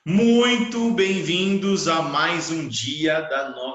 Muito bem-vindos a mais um dia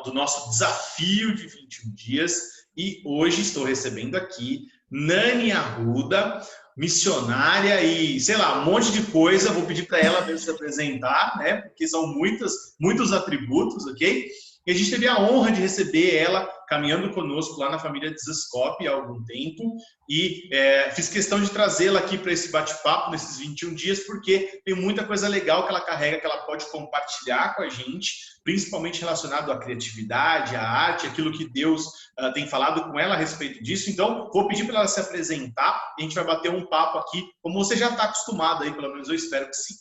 do nosso desafio de 21 dias. E hoje estou recebendo aqui Nani Arruda, missionária e, sei lá, um monte de coisa. Vou pedir para ela mesmo se apresentar, né? Porque são muitos atributos, ok? E a gente teve a honra de receber ela caminhando conosco lá na família Desescope há algum tempo e fiz questão de trazê-la aqui para esse bate-papo nesses 21 dias porque tem muita coisa legal que ela carrega, que ela pode compartilhar com a gente, principalmente relacionado à criatividade, à arte, aquilo que Deus tem falado com ela a respeito disso. Então, vou pedir para ela se apresentar e a gente vai bater um papo aqui, como você já está acostumado aí, pelo menos eu espero que sim.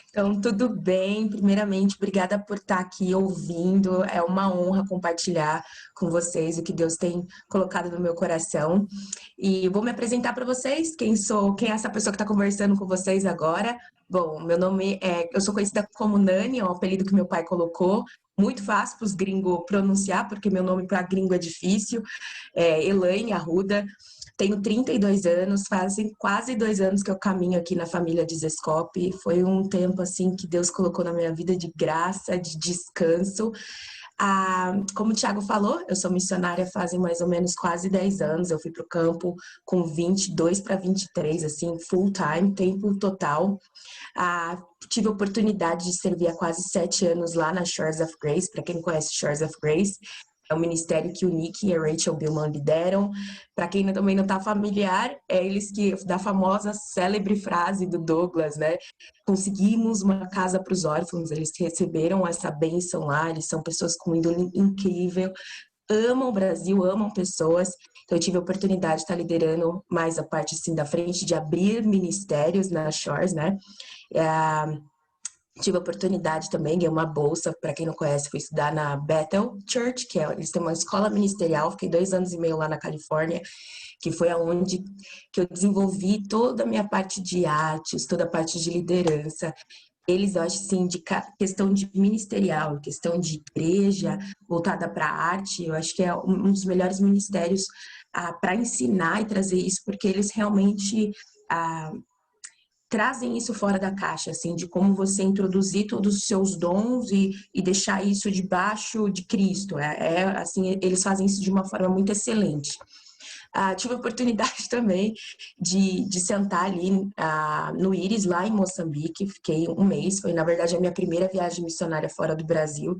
Então, tudo bem. Primeiramente, obrigada por estar aqui ouvindo. É uma honra compartilhar com vocês o que Deus tem colocado no meu coração. E vou me apresentar para vocês. Quem é essa pessoa que está conversando com vocês agora? Bom, meu nome eu sou conhecida como Nani, é um apelido que meu pai colocou. Muito fácil para os gringos pronunciar, porque meu nome para gringo é difícil. Elaine Arruda. Tenho 32 anos, fazem quase 2 anos que eu caminho aqui na família Desescope. Foi um tempo assim que Deus colocou na minha vida de graça, de descanso. Como o Thiago falou, eu sou missionária fazem mais ou menos quase 10 anos. Eu fui para o campo com 22 para 23, assim, full time, tempo total. Tive a oportunidade de servir há quase 7 anos lá na Shores of Grace. Para quem conhece Shores of Grace, é um ministério que o Nick e a Rachel Billman lideram. Para quem também não está familiar, é eles que, da famosa célebre frase do Douglas, né? Conseguimos uma casa para os órfãos. Eles receberam essa bênção lá, eles são pessoas com índole incrível, amam o Brasil, amam pessoas. Então, eu tive a oportunidade de estar liderando mais a parte assim da frente, de abrir ministérios na Shores, né? Tive a oportunidade também, ganhei uma bolsa, para quem não conhece, fui estudar na Bethel Church, eles têm uma escola ministerial, fiquei 2 anos e meio lá na Califórnia, que foi aonde que eu desenvolvi toda a minha parte de artes, toda a parte de liderança. Eles, eu acho assim, de questão de ministerial, questão de igreja, voltada para a arte, eu acho que é um dos melhores ministérios para ensinar e trazer isso, porque eles realmente trazem isso fora da caixa, assim, de como você introduzir todos os seus dons e deixar isso debaixo de Cristo. Assim, eles fazem isso de uma forma muito excelente. Tive a oportunidade também de sentar ali no Íris, lá em Moçambique. Fiquei um mês, foi na verdade a minha primeira viagem missionária fora do Brasil.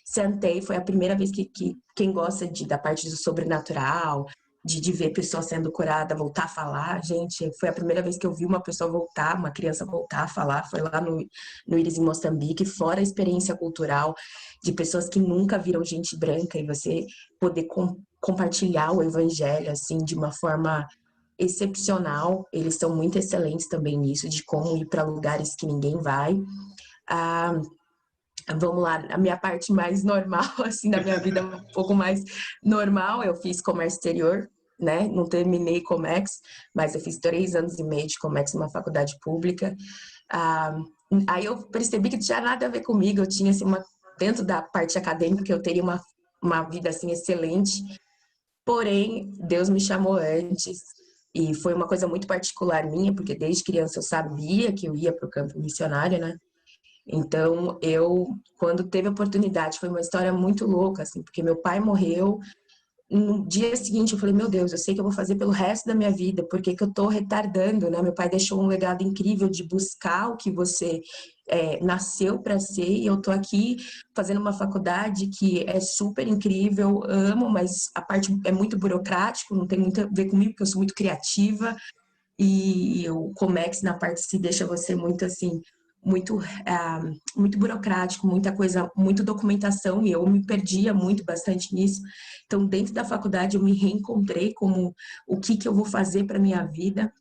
Sentei, foi a primeira vez que quem gosta da parte do sobrenatural, de ver pessoa sendo curada, voltar a falar. Gente, foi a primeira vez que eu vi uma pessoa voltar, uma criança voltar a falar, foi lá no Íris, em Moçambique, fora a experiência cultural de pessoas que nunca viram gente branca e você poder compartilhar o evangelho, assim, de uma forma excepcional. Eles são muito excelentes também nisso, de como ir para lugares que ninguém vai. Vamos lá, a minha parte mais normal, assim, da minha vida, um pouco mais normal, eu fiz comércio exterior, né? Não terminei Comex, mas eu fiz 3 anos e meio de Comex numa faculdade pública. Aí eu percebi que não tinha nada a ver comigo, eu tinha, assim, dentro da parte acadêmica, eu teria uma vida, assim, excelente, porém, Deus me chamou antes, e foi uma coisa muito particular minha, porque desde criança eu sabia que eu ia para o campo missionário, né? Então, quando teve a oportunidade, foi uma história muito louca, assim, porque meu pai morreu. No dia seguinte, eu falei, meu Deus, eu sei que eu vou fazer pelo resto da minha vida, por que que eu tô retardando, né? Meu pai deixou um legado incrível de buscar o que você nasceu para ser, e eu tô aqui fazendo uma faculdade que é super incrível, amo, mas a parte é muito burocrático, não tem muito a ver comigo, porque eu sou muito criativa, e o Comex na parte se deixa você muito assim, muito burocrático, muita coisa, muita documentação, e eu me perdia bastante nisso. Então, dentro da faculdade, eu me reencontrei como o que eu vou fazer para minha vida.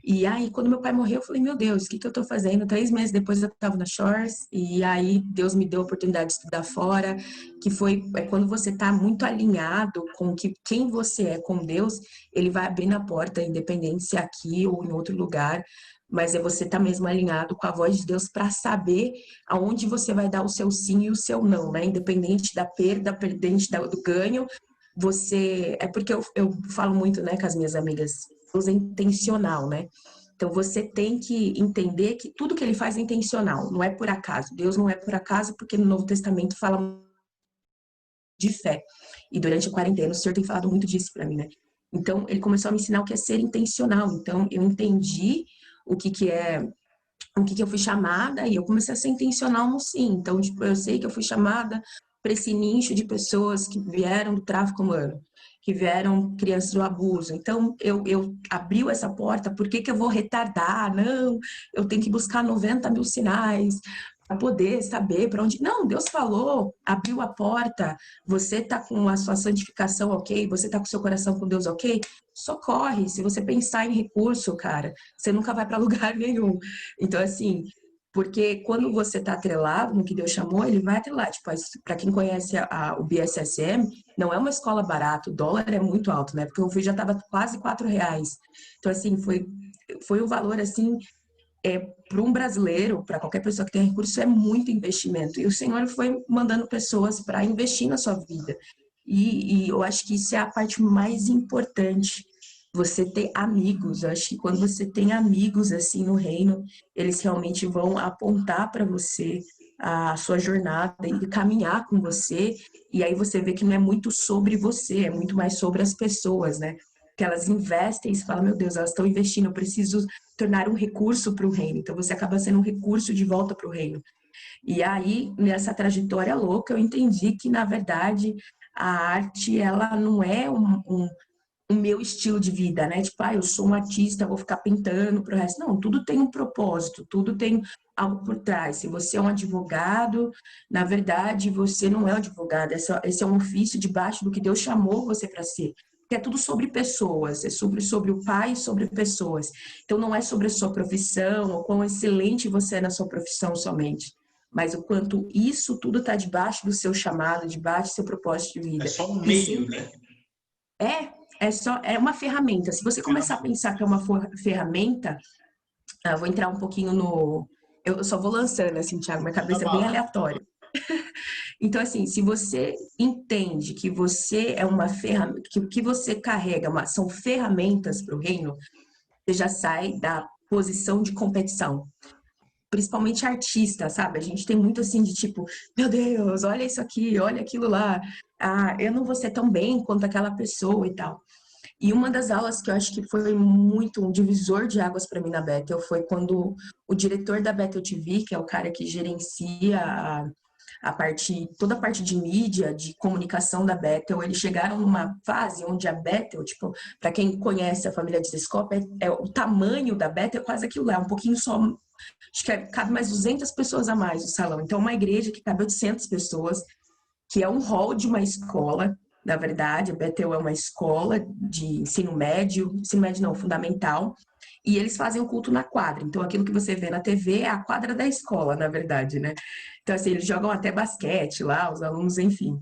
E aí, quando meu pai morreu, eu falei, meu Deus, o que eu estou fazendo? 3 meses depois eu estava na Shores, e aí Deus me deu a oportunidade de estudar fora, que foi quando você está muito alinhado com quem você é com Deus, ele vai abrir na porta, independente se é aqui ou em outro lugar, mas é você estar mesmo alinhado com a voz de Deus para saber aonde você vai dar o seu sim e o seu não, né? Independente da perda, independente do ganho, é porque eu falo muito, né, com as minhas amigas, Deus é intencional, né? Então, você tem que entender que tudo que ele faz é intencional, não é por acaso. Deus não é por acaso, porque no Novo Testamento fala de fé. E durante a quarentena, o Senhor tem falado muito disso para mim, né? Então, ele começou a me ensinar o que é ser intencional. Então, eu entendi o que é, o que eu fui chamada e eu comecei a ser intencional no sim. Então, tipo, eu sei que eu fui chamada para esse nicho de pessoas que vieram do tráfico humano, que vieram crianças do abuso. Então, eu abriu essa porta, por que que eu vou retardar? Não, eu tenho que buscar 90 mil sinais para poder saber para onde. Não, Deus falou, abriu a porta, você tá com a sua santificação ok, você tá com o seu coração com Deus ok, socorre. Se você pensar em recurso, cara, você nunca vai para lugar nenhum. Então, assim, porque quando você está atrelado no que Deus chamou, ele vai atrelar. Tipo, para quem conhece o BSSM, não é uma escola barata, o dólar é muito alto, né? Porque o fui já estava quase R$ 4. Então, assim, foi um valor, assim, para um brasileiro, para qualquer pessoa que tem recurso, é muito investimento. E o Senhor foi mandando pessoas para investir na sua vida. E eu acho que isso é a parte mais importante, você ter amigos. Eu acho que quando você tem amigos assim no reino, eles realmente vão apontar para você a sua jornada e caminhar com você. E aí você vê que não é muito sobre você, é muito mais sobre as pessoas, né? Que elas investem e você fala, meu Deus, elas estão investindo, eu preciso tornar um recurso para o reino. Então você acaba sendo um recurso de volta para o reino. E aí, nessa trajetória louca, eu entendi que, na verdade, a arte, ela não é um meu estilo de vida, né? Tipo, eu sou um artista, vou ficar pintando pro resto. Não, tudo tem um propósito, tudo tem algo por trás. Se você é um advogado, na verdade, você não é um advogado. Esse é um ofício debaixo do que Deus chamou você para ser. Porque é tudo sobre pessoas, é sobre o Pai, sobre pessoas. Então, não é sobre a sua profissão, ou quão excelente você é na sua profissão somente, mas o quanto isso tudo está debaixo do seu chamado, debaixo do seu propósito de É vida. só um E meio, sempre né? é uma ferramenta. Se você começar a pensar que é uma ferramenta, vou entrar um pouquinho no. Eu só vou lançando, assim, Thiago, minha Tá cabeça é bem bom. aleatória. Então, assim, se você entende que você é uma ferramenta, que o que você carrega são ferramentas para o reino, você já sai da posição de competição. Principalmente artista, sabe? A gente tem muito assim de tipo, meu Deus, olha isso aqui, olha aquilo lá. Eu não vou ser tão bem quanto aquela pessoa e tal. E uma das aulas que eu acho que foi muito um divisor de águas para mim na Bethel foi quando o diretor da Bethel TV, que é o cara que gerencia toda a parte de mídia, de comunicação da Bethel, eles chegaram numa fase onde a Bethel, tipo, para quem conhece a família de Descope, o tamanho da Bethel é quase aquilo lá, um pouquinho só, acho que cabe mais 200 pessoas a mais no salão. Então, uma igreja que cabe 800 pessoas, que é um hall de uma escola. Na verdade, a Bethel é uma escola de ensino médio não, fundamental, e eles fazem o culto na quadra. Então, aquilo que você vê na TV é a quadra da escola, na verdade, né? Então, assim, eles jogam até basquete lá, os alunos, enfim.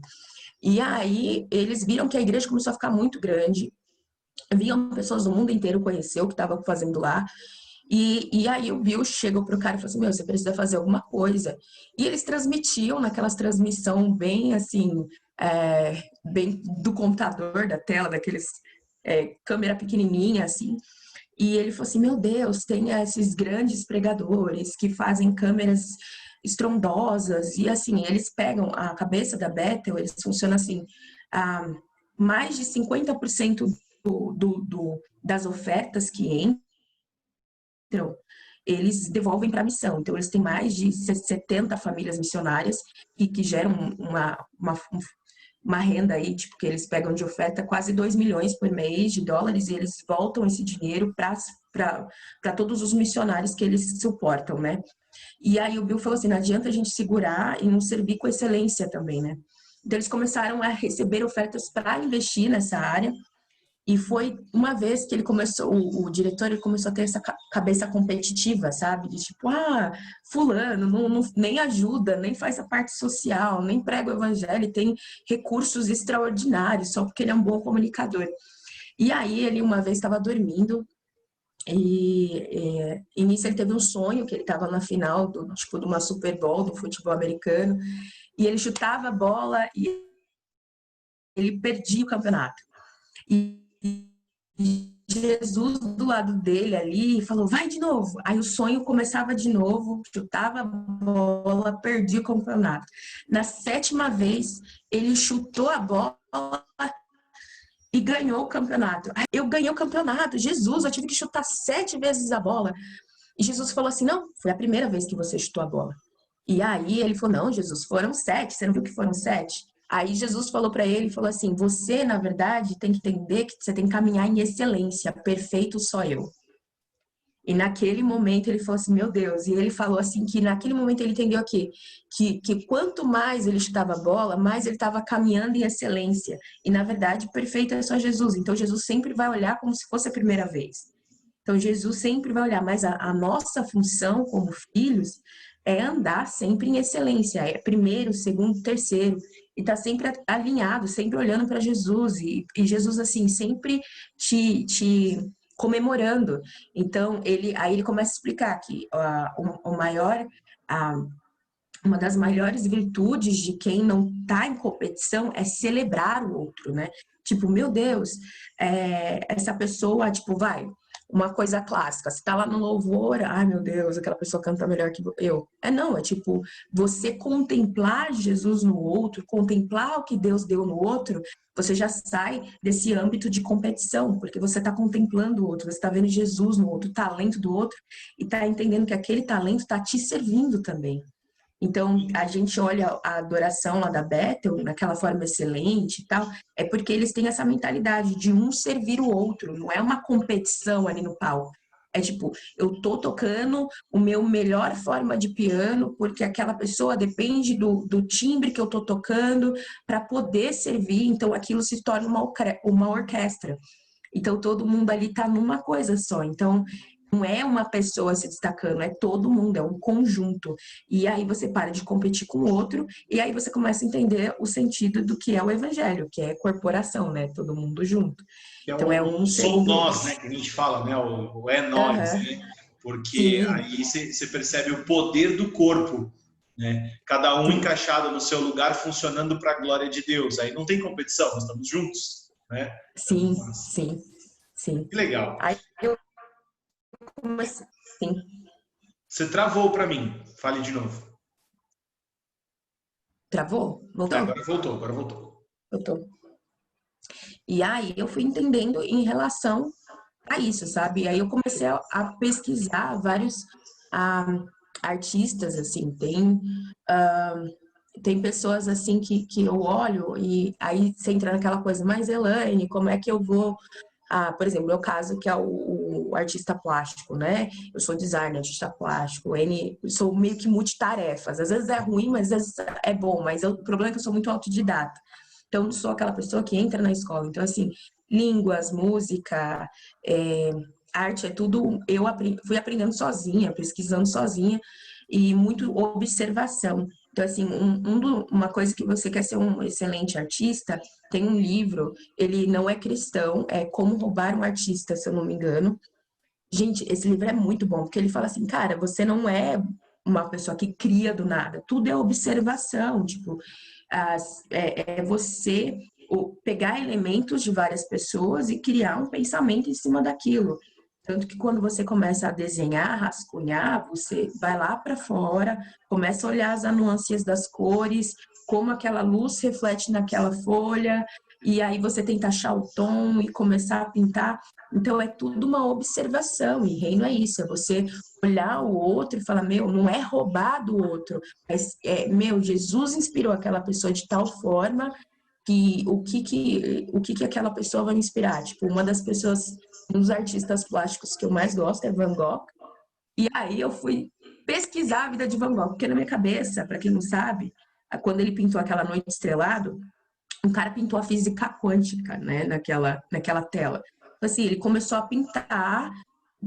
E aí, eles viram que a igreja começou a ficar muito grande, vinham pessoas do mundo inteiro conhecer o que estava fazendo lá, e aí o Bill chegou pro cara e falou assim, meu, você precisa fazer alguma coisa. E eles transmitiam naquelas transmissão bem assim, bem do computador, da tela, daqueles câmera pequenininha assim. E ele falou assim, meu Deus, tem esses grandes pregadores que fazem câmeras estrondosas. E assim, eles pegam a cabeça da Bethel, eles funcionam assim, mais de 50% das ofertas que entram, eles devolvem para a missão. Então, eles têm mais de 70 famílias missionárias que geram uma renda aí, tipo, que eles pegam de oferta quase 2 milhões por mês de dólares e eles voltam esse dinheiro para todos os missionários que eles suportam, né? E aí o Bill falou assim, não adianta a gente segurar e não servir com excelência também, né? Então, eles começaram a receber ofertas para investir nessa área. E foi uma vez que ele começou, o diretor ele começou a ter essa cabeça competitiva, sabe? De tipo, fulano nem ajuda, nem faz a parte social, nem prega o evangelho, tem recursos extraordinários, só porque ele é um bom comunicador. E aí ele uma vez estava dormindo e nisso ele teve um sonho que ele estava na final de uma Super Bowl do futebol americano e ele chutava a bola e ele perdia o campeonato. E Jesus do lado dele ali falou, vai de novo. Aí o sonho começava de novo, chutava a bola, perdia o campeonato. Na 7ª vez, ele chutou a bola e ganhou o campeonato. Eu ganhei o campeonato, Jesus, eu tive que chutar 7 vezes a bola. E Jesus falou assim, não, foi a primeira vez que você chutou a bola. E aí ele falou, não, Jesus, foram 7, você não viu que foram 7? Aí Jesus falou para ele, falou assim, você, na verdade, tem que entender que você tem que caminhar em excelência, perfeito só eu. E naquele momento ele falou assim, meu Deus, e ele falou assim que naquele momento ele entendeu que quanto mais ele chutava a bola, mais ele estava caminhando em excelência. E na verdade, perfeito é só Jesus. Então Jesus sempre vai olhar como se fosse a primeira vez. Então Jesus sempre vai olhar, mas a nossa função como filhos é andar sempre em excelência, é primeiro, segundo, terceiro, e tá sempre alinhado, sempre olhando para Jesus, e Jesus assim, sempre te comemorando. Então, aí ele começa a explicar que o maior, uma das maiores virtudes de quem não está em competição é celebrar o outro, né? Tipo, meu Deus, essa pessoa, tipo, vai, uma coisa clássica, você tá lá no louvor, ai meu Deus, aquela pessoa canta melhor que eu. Não, é tipo, você contemplar Jesus no outro, contemplar o que Deus deu no outro, você já sai desse âmbito de competição, porque você está contemplando o outro, você está vendo Jesus no outro, o talento do outro, e está entendendo que aquele talento está te servindo também. Então, a gente olha a adoração lá da Bethel, naquela forma excelente e tal, é porque eles têm essa mentalidade de um servir o outro, não é uma competição ali no palco. É tipo, eu tô tocando o meu melhor forma de piano, porque aquela pessoa depende do timbre que eu tô tocando para poder servir, então aquilo se torna uma orquestra. Então, todo mundo ali tá numa coisa só. Então, não é uma pessoa se destacando, é todo mundo, é um conjunto. E aí você para de competir com o outro, e aí você começa a entender o sentido do que é o evangelho, que é corporação, né? Todo mundo junto. Que é Então é um sou segundo. nós, né? Que a gente fala, né? O é nós, Aham. né? Porque Sim, aí você percebe o poder do corpo, né? Cada um sim, encaixado no seu lugar, funcionando para a glória de Deus. Aí não tem competição, nós estamos juntos, né? É muito sim, massa. sim, sim. Que legal. Aí eu comecei. Sim. Você travou para mim. Fale de novo. Travou? Voltou? Agora voltou, agora voltou. Voltou. E aí eu fui entendendo em relação a isso, sabe? E aí eu comecei a pesquisar vários ah, artistas, assim, tem pessoas assim que eu olho e aí você entra naquela coisa, mas Elaine, como é que eu vou por exemplo, meu caso, que é o artista plástico, né? Eu sou designer, artista plástico, eu sou meio que multitarefas. Às vezes é ruim, mas às vezes é bom. Mas o problema é que eu sou muito autodidata. Então, eu não sou aquela pessoa que entra na escola. Então, assim, línguas, música, arte, é tudo. Fui aprendendo sozinha, pesquisando sozinha e muito observação. Então, assim, uma coisa que você quer ser um excelente artista, tem um livro, ele não é cristão, é Como Roubar um Artista, se eu não me engano. Gente, esse livro é muito bom, porque ele fala assim, cara, você não é uma pessoa que cria do nada, tudo é observação, tipo, é você pegar elementos de várias pessoas e criar um pensamento em cima daquilo. Tanto que quando você começa a desenhar, rascunhar, você vai lá para fora, começa a olhar as nuances das cores, como aquela luz reflete naquela folha, e aí você tenta achar o tom e começar a pintar. Então é tudo uma observação, e reino é isso, é você olhar o outro e falar, meu, não é roubar do outro, mas meu, Jesus inspirou aquela pessoa de tal forma que o que aquela pessoa vai me inspirar. Tipo, um dos artistas plásticos que eu mais gosto é Van Gogh. E aí eu fui pesquisar a vida de Van Gogh, porque na minha cabeça, para quem não sabe, quando ele pintou aquela Noite Estrelado, um cara pintou a física quântica, né, naquela tela. Então, assim, ele começou a pintar,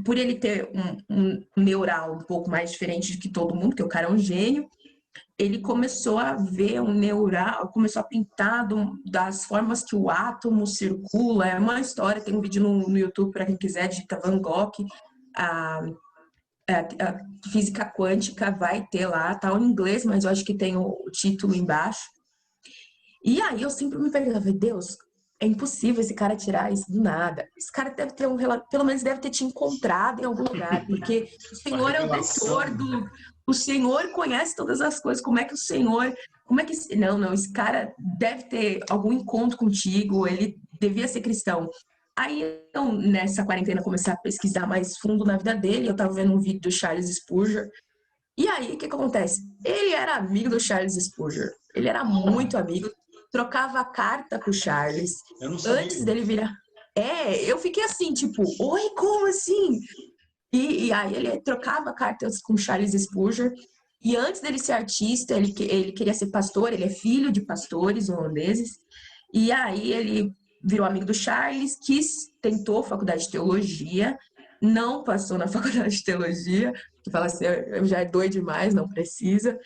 por ele ter um neural um pouco mais diferente do que todo mundo, que o cara é um gênio, ele começou a ver um neural, começou a pintar das formas que o átomo circula. É uma história, tem um vídeo no YouTube para quem quiser, digita Van Gogh, a, a física quântica vai ter lá, tá em inglês, mas eu acho que tem o título embaixo. E aí eu sempre me perguntava, Deus, é impossível esse cara tirar isso do nada. Esse cara deve ter pelo menos deve ter te encontrado em algum lugar, porque o Uma Senhor é o revelação, detor né? o Senhor conhece todas as coisas. Como é que o Senhor, como é que não, esse cara deve ter algum encontro contigo, ele devia ser cristão. Aí, então, nessa quarentena, comecei a pesquisar mais fundo na vida dele. Eu tava vendo um vídeo do Charles Spurgeon. E aí, o que acontece? Ele era amigo do Charles Spurgeon. Ele era muito amigo, trocava carta com o Charles. Eu não Antes sabia. dele virar. Eu fiquei assim, tipo, oi, como assim? E aí ele trocava cartas com o Charles Spurgeon. E antes dele ser artista, ele queria ser pastor, ele é filho de pastores holandeses. E aí ele virou amigo do Charles, tentou faculdade de teologia, não passou na faculdade de teologia, que fala assim, já é doido demais, não precisa.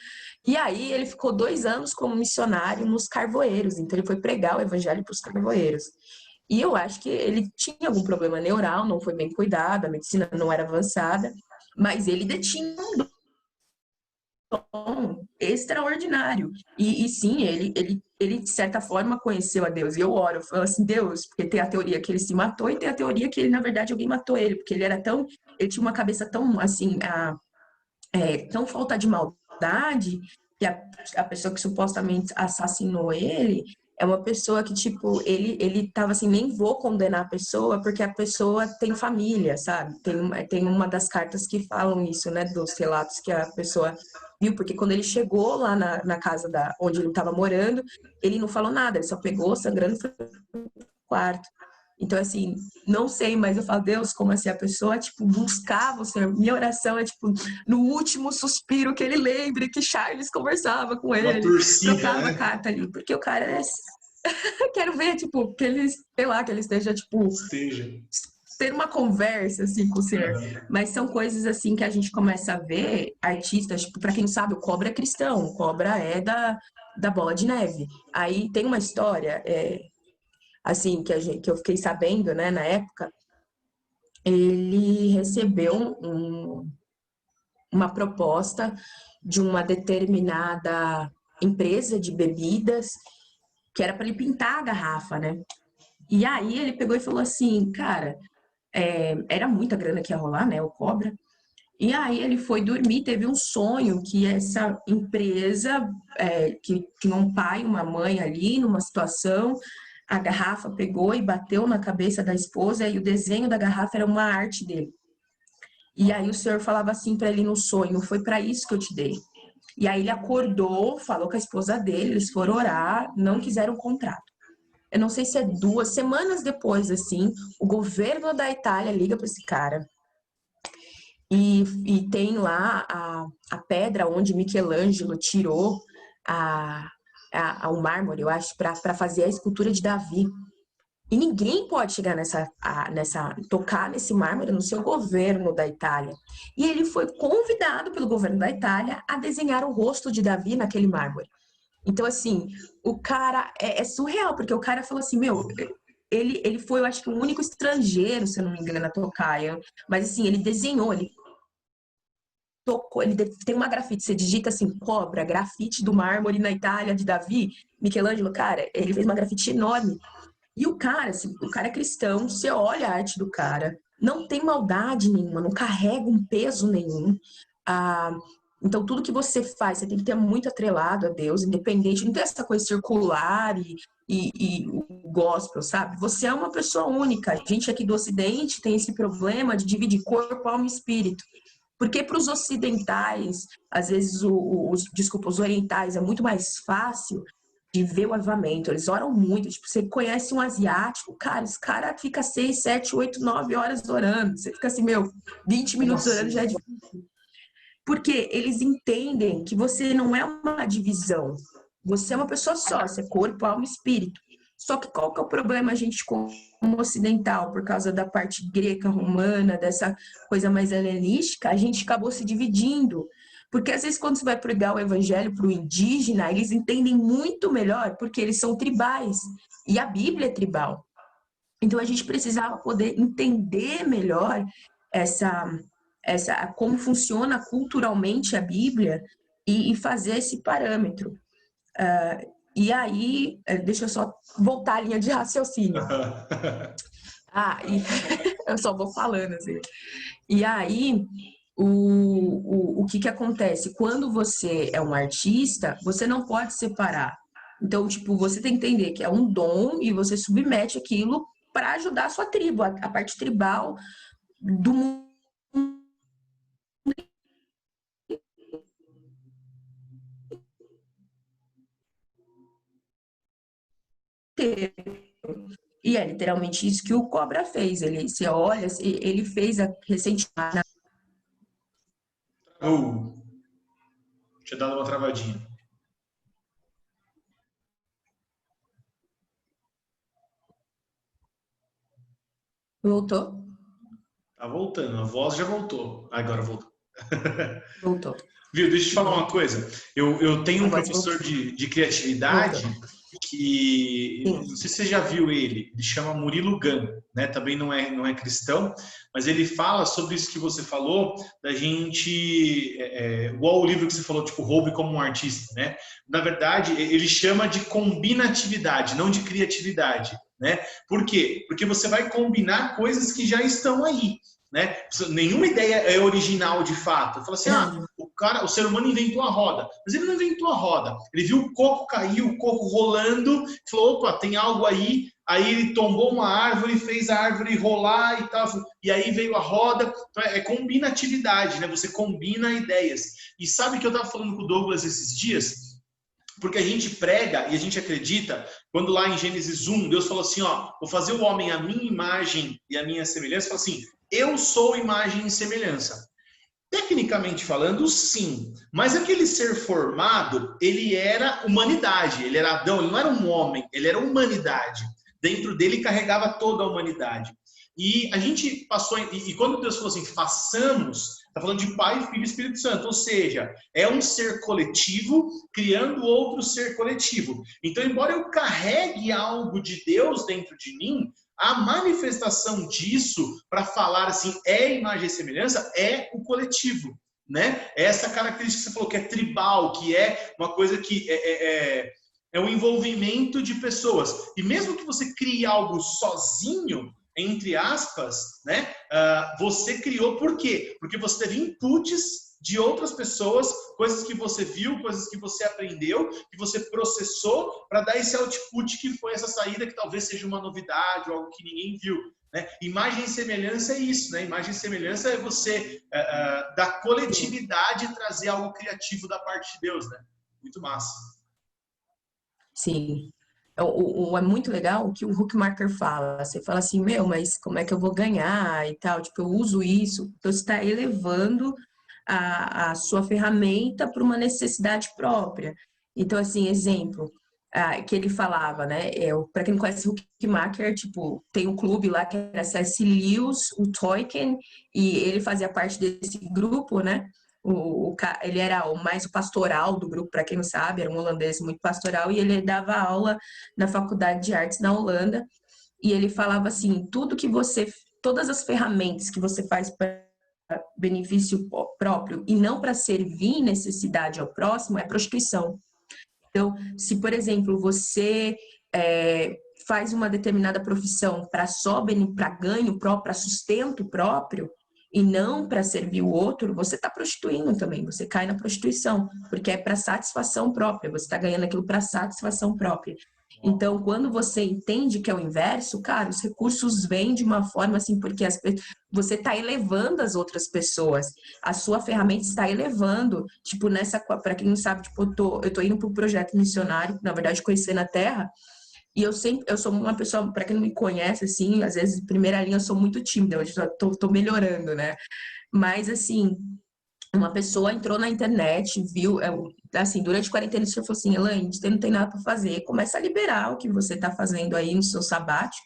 E aí ele ficou 2 anos como missionário nos carvoeiros, então ele foi pregar o evangelho para os carvoeiros. E eu acho que ele tinha algum problema neural, não foi bem cuidado, a medicina não era avançada, mas ele detinha um dom extraordinário. E sim, ele, de certa forma, conheceu a Deus. E eu oro, eu falo assim, Deus, porque tem a teoria que ele se matou e tem a teoria que ele, na verdade, alguém matou ele, porque ele era tão, ele tinha uma cabeça tão, assim, tão falta de maldade, que a pessoa que supostamente assassinou ele é uma pessoa que, tipo, ele tava assim, nem vou condenar a pessoa, porque a pessoa tem família, sabe? Tem uma das cartas que falam isso, né? Dos relatos que a pessoa viu, porque quando ele chegou lá na casa onde ele estava morando, ele não falou nada, ele só pegou sangrando e foi pro quarto. Então, assim, não sei, mas eu falo, Deus, como assim a pessoa, tipo, buscava o Senhor. Minha oração é, tipo, no último suspiro que ele lembre que Charles conversava com Uma ele, torcida, trocava né? carta ali, porque o cara é... Quero ver, tipo, que ele, sei lá, que ele esteja, tipo, Esteja. ter uma conversa, assim, com o Senhor. Aham. Mas são coisas, assim, que a gente começa a ver artistas, tipo, pra quem não sabe, o Cobra é cristão, o Cobra é da Bola de Neve. Aí tem uma história, assim, que eu fiquei sabendo, né, na época, ele recebeu uma proposta de uma determinada empresa de bebidas que era para ele pintar a garrafa, né? E aí ele pegou e falou assim, cara, era muita grana que ia rolar, né? O Cobra. E aí ele foi dormir, teve um sonho que essa empresa, que tinha um pai e uma mãe ali numa situação, a garrafa pegou e bateu na cabeça da esposa e o desenho da garrafa era uma arte dele. E aí o Senhor falava assim para ele no sonho, foi para isso que eu te dei. E aí ele acordou, falou com a esposa dele, eles foram orar, não quiseram o contrato. Eu não sei se é 2 semanas depois, assim, o governo da Itália liga para esse cara e tem lá a pedra onde Michelangelo tirou o mármore, eu acho, para fazer a escultura de Davi. E ninguém pode chegar tocar nesse mármore no seu governo da Itália. E ele foi convidado pelo governo da Itália a desenhar o rosto de Davi naquele mármore. Então, assim, o cara é surreal, porque o cara falou assim, meu, ele foi, eu acho que o único estrangeiro, se eu não me engano, a tocar. Mas assim, ele desenhou, ele tocou, tem uma grafite, você digita assim, cobra, grafite do mármore na Itália de Davi, Michelangelo, cara, ele fez uma grafite enorme. E o cara, assim, o cara é cristão, você olha a arte do cara, não tem maldade nenhuma, não carrega um peso nenhum. Ah, então, tudo que você faz, você tem que ter muito atrelado a Deus, independente, não tem essa coisa circular e o gospel, sabe? Você é uma pessoa única. A gente aqui do Ocidente tem esse problema de dividir corpo, alma e espírito. Porque para os ocidentais, às vezes, desculpa, os orientais, é muito mais fácil de ver o avivamento. Eles oram muito. Tipo, você conhece um asiático, cara, esse cara fica 6, 7, 8, 9 horas orando. Você fica assim, meu, 20 Como minutos orando assim? já é difícil. Porque eles entendem que você não é uma divisão. Você é uma pessoa só, você é corpo, alma e espírito. Só que qual que é o problema a gente como ocidental, por causa da parte greca, romana, dessa coisa mais helenística, a gente acabou se dividindo. Porque às vezes quando você vai pregar o evangelho para o indígena, eles entendem muito melhor, porque eles são tribais. E a Bíblia é tribal. Então a gente precisava poder entender melhor essa, como funciona culturalmente a Bíblia e fazer esse parâmetro. E aí, deixa eu só voltar à linha de raciocínio. E eu só vou falando assim. E aí, o que acontece? Quando você é um artista, você não pode separar. Então, tipo, você tem que entender que é um dom e você submete aquilo para ajudar a sua tribo, a parte tribal do mundo inteiro. E é literalmente isso que o Cobra fez. Ele, você olha, ele fez recentemente. Tinha dado uma travadinha. Voltou? Tá voltando, a voz já voltou. Agora voltou. Voltou. Viu, deixa eu te falar uma coisa. Eu tenho A um voz professor de criatividade voltou. que, Sim. não sei se você já viu ele chama Murilo Gun, né? Também não é cristão, mas ele fala sobre isso que você falou, da gente, igual o livro que você falou, tipo, Roube como um artista, né? Na verdade, ele chama de combinatividade, não de criatividade, né? Por quê? Porque você vai combinar coisas que já estão aí, né? Nenhuma ideia é original de fato. Fala assim, o ser humano inventou a roda, mas ele não inventou a roda. Ele viu o coco cair, o coco rolando, falou, opa, tem algo aí. Aí ele tombou uma árvore, fez a árvore rolar e tal. E aí veio a roda. Então é combinatividade, né? Você combina ideias. E sabe que eu estava falando com o Douglas esses dias? Porque a gente prega e a gente acredita, quando lá em Gênesis 1, Deus falou assim, ó, vou fazer o homem à minha imagem e à minha semelhança. Fala assim, eu sou imagem e semelhança. Tecnicamente falando, sim. Mas aquele ser formado, ele era humanidade, ele era Adão, ele não era um homem, ele era humanidade. Dentro dele carregava toda a humanidade. E a gente passou, e quando Deus falou assim, façamos, está falando de Pai, Filho e Espírito Santo, ou seja, é um ser coletivo criando outro ser coletivo. Então, embora eu carregue algo de Deus dentro de mim, a manifestação disso, para falar assim, é imagem e semelhança, é o coletivo, né? Essa característica que você falou, que é tribal, que é uma coisa que é o envolvimento de pessoas. E mesmo que você crie algo sozinho, entre aspas, né? Você criou por quê? Porque você teve inputs de outras pessoas, coisas que você viu, coisas que você aprendeu, que você processou para dar esse output que foi essa saída que talvez seja uma novidade ou algo que ninguém viu. Né? Imagem e semelhança é isso, né? Imagem e semelhança é você da coletividade trazer algo criativo da parte de Deus, né? Muito massa. Sim. É muito legal o que o Hookmarker fala. Você fala assim, mas como é que eu vou ganhar e tal? Tipo, eu uso isso. Então, você está elevando a sua ferramenta para uma necessidade própria. Então, assim, exemplo, que ele falava, né? Para quem não conhece o Hookmarker, tipo, tem um clube lá que era C.S. Lewis, o Tolkien, e ele fazia parte desse grupo, né? Ele era mais o pastoral do grupo, para quem não sabe, era um holandês muito pastoral, e ele dava aula na Faculdade de Artes na Holanda, e ele falava assim, todas as ferramentas que você faz para benefício próprio e não para servir necessidade ao próximo é prostituição. Então, se, por exemplo, você faz uma determinada profissão para ganho próprio, para sustento próprio, e não para servir o outro, você está prostituindo também, você cai na prostituição, porque é para satisfação própria, você está ganhando aquilo para satisfação própria. Então, quando você entende que é o inverso, cara, os recursos vêm de uma forma assim, porque você está elevando as outras pessoas, a sua ferramenta está elevando, tipo, para quem não sabe, tipo, eu tô indo para um projeto missionário, na verdade, conhecer na Terra, e eu sou uma pessoa, para quem não me conhece, assim, às vezes, primeira linha, eu sou muito tímida, hoje tô melhorando, né? Mas, assim, uma pessoa entrou na internet, viu, assim, durante a quarentena, você falou assim, Elaine, você não tem nada para fazer, começa a liberar o que você está fazendo aí no seu sabático.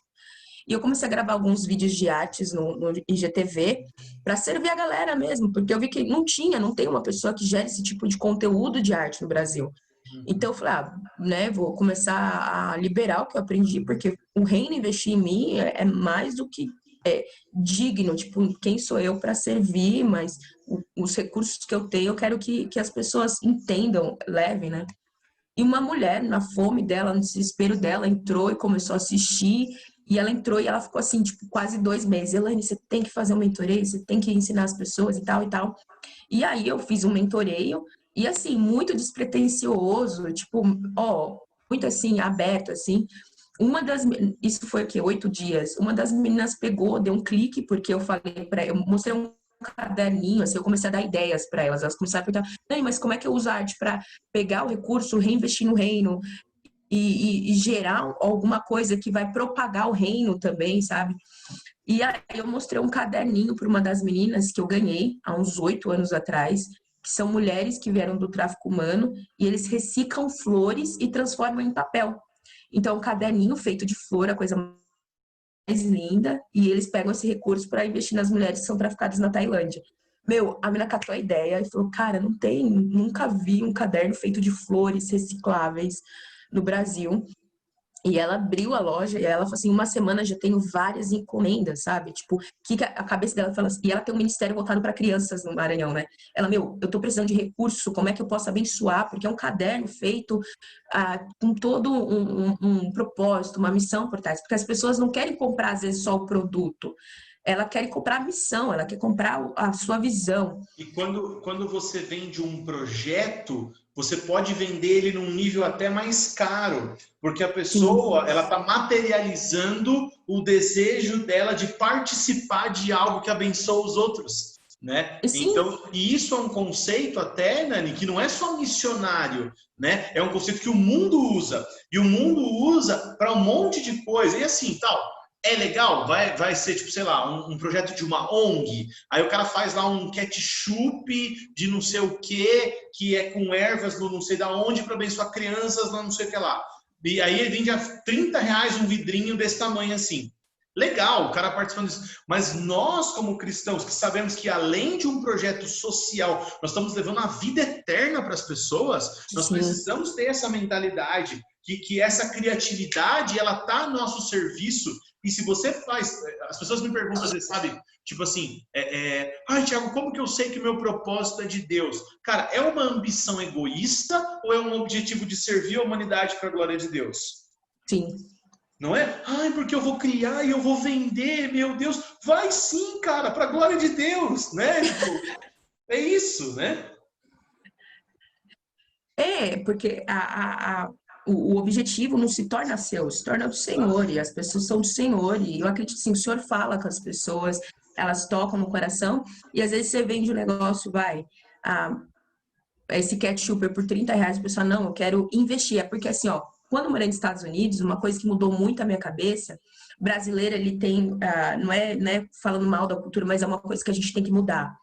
E eu comecei a gravar alguns vídeos de artes no IGTV para servir a galera mesmo, porque eu vi que não tem uma pessoa que gere esse tipo de conteúdo de arte no Brasil. Então eu falei, né, vou começar a liberar o que eu aprendi, porque o reino investir em mim é mais do que digno, tipo, quem sou eu para servir, mas os recursos que eu tenho, eu quero que as pessoas entendam, levem, né? E uma mulher, na fome dela, no desespero dela, entrou e começou a assistir. E ela entrou e ela ficou assim, tipo, quase 2 meses. Elaine, você tem que fazer um mentoreio, você tem que ensinar as pessoas e tal e tal. E aí eu fiz um mentoreio e assim, muito despretensioso, tipo, ó, muito assim, aberto, assim. Isso foi o quê? 8 dias. Uma das meninas pegou, deu um clique, porque eu falei para eu mostrei um caderninho, assim, eu comecei a dar ideias para elas. Elas começaram a perguntar, Nani, mas como é que eu uso a arte para pegar o recurso, reinvestir no reino e gerar alguma coisa que vai propagar o reino também, sabe? E aí eu mostrei um caderninho para uma das meninas que eu ganhei há uns 8 anos atrás, que são mulheres que vieram do tráfico humano e eles reciclam flores e transformam em papel. Então, um caderninho feito de flor, a coisa mais linda, e eles pegam esse recurso para investir nas mulheres que são traficadas na Tailândia. Meu, a mina catou a ideia e falou, cara, não tem, nunca vi um caderno feito de flores recicláveis no Brasil. E ela abriu a loja e ela falou assim, uma semana já tenho várias encomendas, sabe? Tipo, que a cabeça dela fala assim, e ela tem um ministério voltado para crianças no Maranhão, né? Ela, meu, eu tô precisando de recurso, como é que eu posso abençoar? Porque é um caderno feito com todo um propósito, uma missão por trás. Porque as pessoas não querem comprar, às vezes, só o produto. Ela quer comprar a missão, ela quer comprar a sua visão. E quando você vende um projeto, você pode vender ele num nível até mais caro, porque a pessoa Sim. ela está materializando o desejo dela de participar de algo que abençoa os outros, né? E sim, Então, e isso é um conceito até, Nani, que não é só missionário, né? É um conceito que o mundo usa, e o mundo usa para um monte de coisa. E assim, tal, é legal, vai ser tipo, sei lá, um projeto de uma ONG. Aí o cara faz lá um ketchup de não sei o que é com ervas no não sei da onde para abençoar crianças lá não sei o que lá. E aí ele vende a R$ 30 um vidrinho desse tamanho assim. Legal, o cara participando disso. Mas nós, como cristãos, que sabemos que além de um projeto social, nós estamos levando a vida eterna para as pessoas, nós sim. precisamos ter essa mentalidade que essa criatividade, ela está a nosso serviço. E se você faz... As pessoas me perguntam, às vezes, sabe? Tipo assim, ai, Thiago, como que eu sei que o meu propósito é de Deus? Cara, é uma ambição egoísta ou é um objetivo de servir a humanidade para a glória de Deus? Sim. Não é? Ai, porque eu vou criar e eu vou vender, meu Deus. Vai sim, cara, para a glória de Deus, né? Tipo, é isso, né? Porque o objetivo não se torna seu, se torna do Senhor, e as pessoas são do Senhor, e eu acredito assim, o Senhor fala com as pessoas, elas tocam no coração, e às vezes você vende um negócio, ah, esse ketchup é por R$ 30, a pessoa, não, eu quero investir, é porque assim, ó, quando eu morei nos Estados Unidos, uma coisa que mudou muito a minha cabeça, brasileira, ele tem, não é falando mal da cultura, mas é uma coisa que a gente tem que mudar.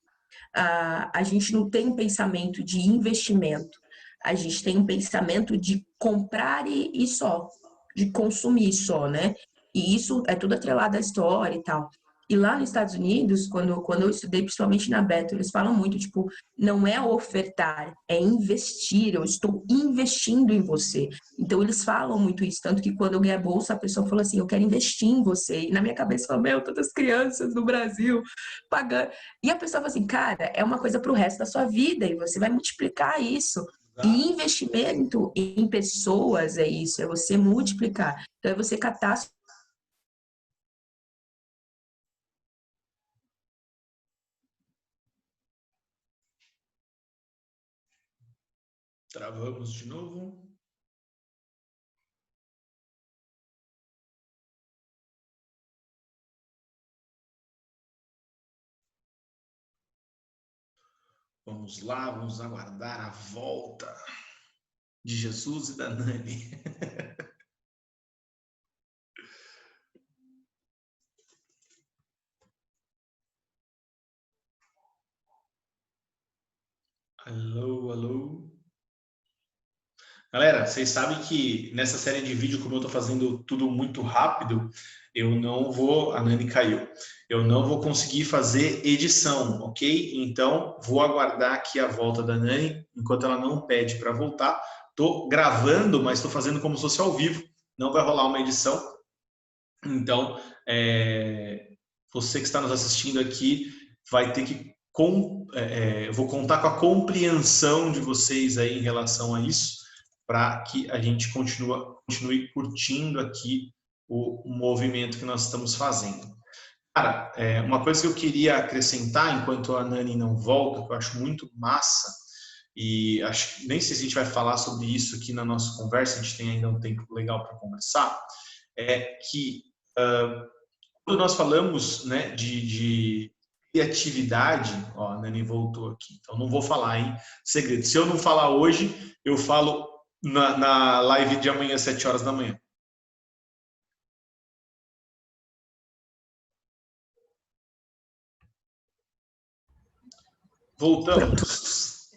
A gente não tem um pensamento de investimento, a gente tem um pensamento de comprar e só, de consumir só, né? E isso é tudo atrelado à história e tal. E lá nos Estados Unidos, quando eu estudei, principalmente na Beto, eles falam muito, tipo, não é ofertar, é investir, eu estou investindo em você. Então, eles falam muito isso, tanto que quando eu ganhei a bolsa, a pessoa falou assim, eu quero investir em você. E na minha cabeça, eu falo, meu, todas as crianças no Brasil pagando. E a pessoa fala assim, cara, é uma coisa para o resto da sua vida e você vai multiplicar isso. E investimento em pessoas é isso, é você multiplicar. Então, é você catar. Travamos de novo. Vamos lá, vamos aguardar a volta de Jesus e da Nani. Alô, alô. Galera, vocês sabem que nessa série de vídeo, como eu estou fazendo tudo muito rápido, eu não vou... A Nani caiu. Eu não vou conseguir fazer edição, ok? Então, vou aguardar aqui a volta da Nani, enquanto ela não pede para voltar. Estou gravando, mas estou fazendo como se fosse ao vivo. Não vai rolar uma edição. Então, você que está nos assistindo aqui vai ter que... eu vou contar com a compreensão de vocês aí em relação a isso. para que a gente continue curtindo aqui o movimento que nós estamos fazendo. Cara, uma coisa que eu queria acrescentar, enquanto a Nani não volta, que eu acho muito massa, e acho, nem sei se a gente vai falar sobre isso aqui na nossa conversa, a gente tem ainda um tempo legal para conversar, é que quando nós falamos, né, de criatividade, ó, a Nani voltou aqui, então não vou falar, hein, segredo. Se eu não falar hoje, eu falo na live de amanhã, às 7 horas da manhã. Voltamos.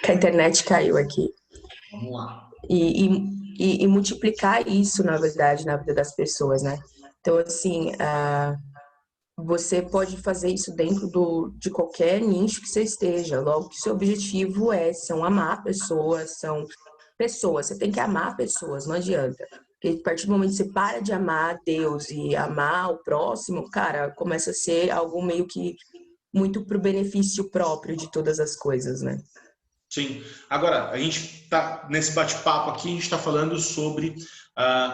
A internet caiu aqui. Vamos lá. E multiplicar isso, na verdade, na vida das pessoas, né? Então, assim, você pode fazer isso dentro de qualquer nicho que você esteja, logo que seu objetivo são amar pessoas, você tem que amar pessoas, não adianta. Porque a partir do momento que você para de amar Deus e amar o próximo, cara, começa a ser algo meio que muito pro benefício próprio de todas as coisas, né? Sim. Agora, a gente está nesse bate-papo aqui, a gente está falando sobre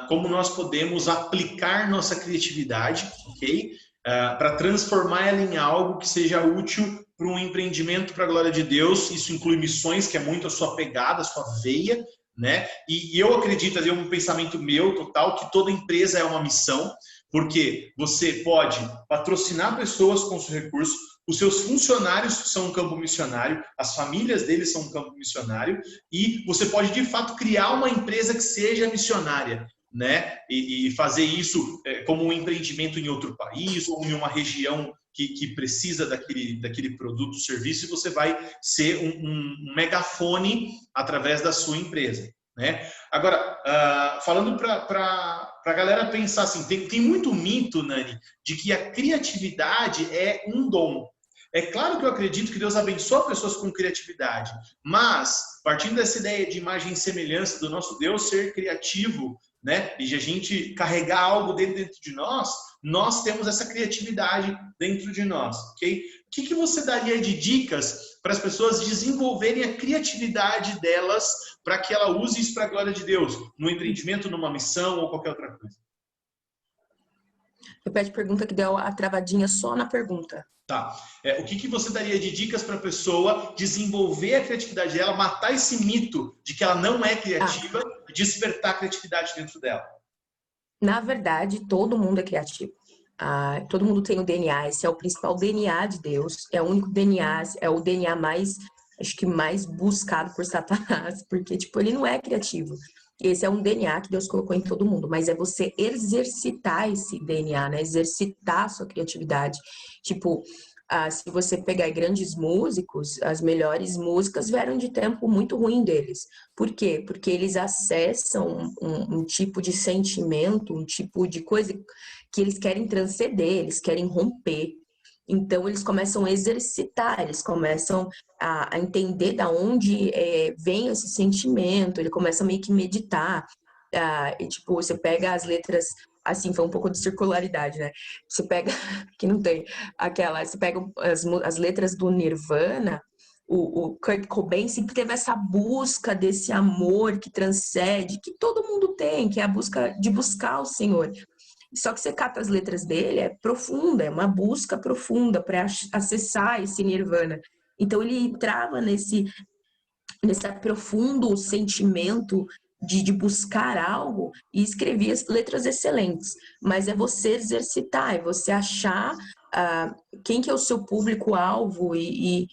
como nós podemos aplicar nossa criatividade, ok? Para transformar ela em algo que seja útil para um empreendimento para a glória de Deus. Isso inclui missões, que é muito a sua pegada, a sua veia, né? E eu acredito, é um pensamento meu total, que toda empresa é uma missão, porque você pode patrocinar pessoas com seu recurso, os seus funcionários são um campo missionário, as famílias deles são um campo missionário, e você pode, de fato, criar uma empresa que seja missionária, né? E fazer isso como um empreendimento em outro país ou em uma região que precisa daquele produto ou serviço, e você vai ser um megafone através da sua empresa, né? Agora, falando para a galera pensar assim, tem muito mito, Nani, de que a criatividade é um dom. É claro que eu acredito que Deus abençoa pessoas com criatividade, mas, partindo dessa ideia de imagem e semelhança do nosso Deus ser criativo, né, e de a gente carregar algo dentro de nós, nós temos essa criatividade dentro de nós, ok? O que você daria de dicas para as pessoas desenvolverem a criatividade delas para que ela use isso para a glória de Deus, no empreendimento, numa missão ou qualquer outra coisa? Repete a pergunta que deu a travadinha só na pergunta. Tá. O que você daria de dicas para a pessoa desenvolver a criatividade dela, matar esse mito de que ela não é criativa e despertar a criatividade dentro dela? Na verdade, todo mundo é criativo. Todo mundo tem o DNA, esse é o principal DNA de Deus, é o único DNA, é o DNA mais, acho que mais buscado por Satanás, porque, tipo, ele não é criativo. Esse é um DNA que Deus colocou em todo mundo, mas é você exercitar esse DNA, né? Exercitar a sua criatividade. Tipo, se você pegar grandes músicos, as melhores músicas vieram de tempo muito ruim deles. Por quê? Porque eles acessam um tipo de sentimento, um tipo de coisa que eles querem transcender, eles querem romper. Então, eles começam a exercitar, eles começam a entender da onde vem esse sentimento, ele começa a meio que meditar. E, tipo, você pega as letras, assim, foi um pouco de circularidade, né? Você pega, que não tem, você pega as letras do Nirvana, o Kurt Cobain sempre teve essa busca desse amor que transcende, que todo mundo tem, que é a busca de buscar o Senhor. Só que você cata as letras dele, é profunda, é uma busca profunda para acessar esse nirvana. Então ele entrava nesse profundo sentimento de buscar algo e escrevia letras excelentes. Mas é você exercitar, é você achar quem que é o seu público-alvo e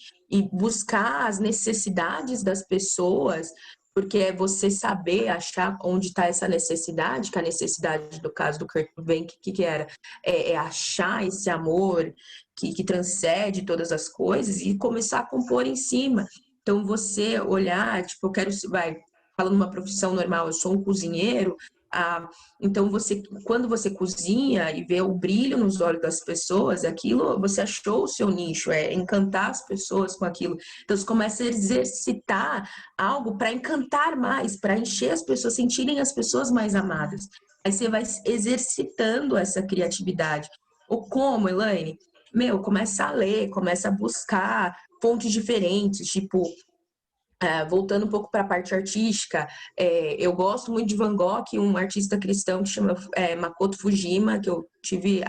buscar as necessidades das pessoas, porque é você saber achar onde está essa necessidade, que a necessidade, do caso do Kurt Cobain, que era? É achar esse amor que transcende todas as coisas e começar a compor em cima. Então, você olhar, tipo, falando uma profissão normal, eu sou um cozinheiro, então quando você cozinha e vê o brilho nos olhos das pessoas, aquilo, você achou o seu nicho, é encantar as pessoas com aquilo. Então, você começa a exercitar algo para encantar mais, para encher as pessoas, sentirem as pessoas mais amadas. Aí você vai exercitando essa criatividade. Ou como, Elaine? Começa a ler, começa a buscar fontes diferentes, tipo, Voltando um pouco para a parte artística, eu gosto muito de Van Gogh, um artista cristão que chama Makoto Fujima, que eu tive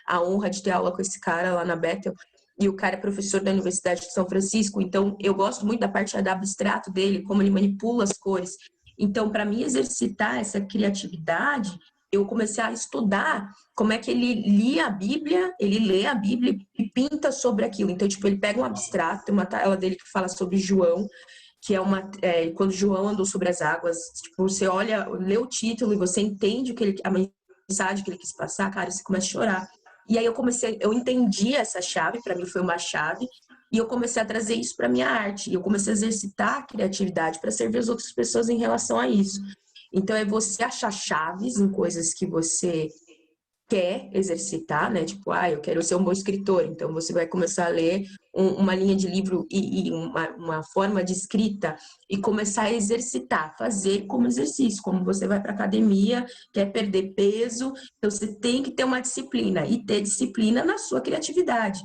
a honra de ter aula com esse cara lá na Bethel, e o cara é professor da Universidade de São Francisco, então eu gosto muito da parte do abstrato dele, como ele manipula as cores. Então, para mim exercitar essa criatividade, eu comecei a estudar como é que ele lia a Bíblia, ele lê a Bíblia e pinta sobre aquilo. Então, tipo, ele pega um abstrato, tem uma tela dele que fala sobre João, que quando João andou sobre as águas, tipo, você olha, lê o título e você entende a mensagem que ele quis passar, cara, você começa a chorar. E aí eu entendi essa chave, para mim foi uma chave, e eu comecei a trazer isso para minha arte, e eu comecei a exercitar a criatividade para servir as outras pessoas em relação a isso. Então é você achar chaves em coisas que você quer exercitar, né? Tipo, eu quero ser um bom escritor. Então, você vai começar a ler uma linha de livro e uma forma de escrita e começar a exercitar, fazer como exercício. Como você vai para academia, quer perder peso, então você tem que ter uma disciplina e ter disciplina na sua criatividade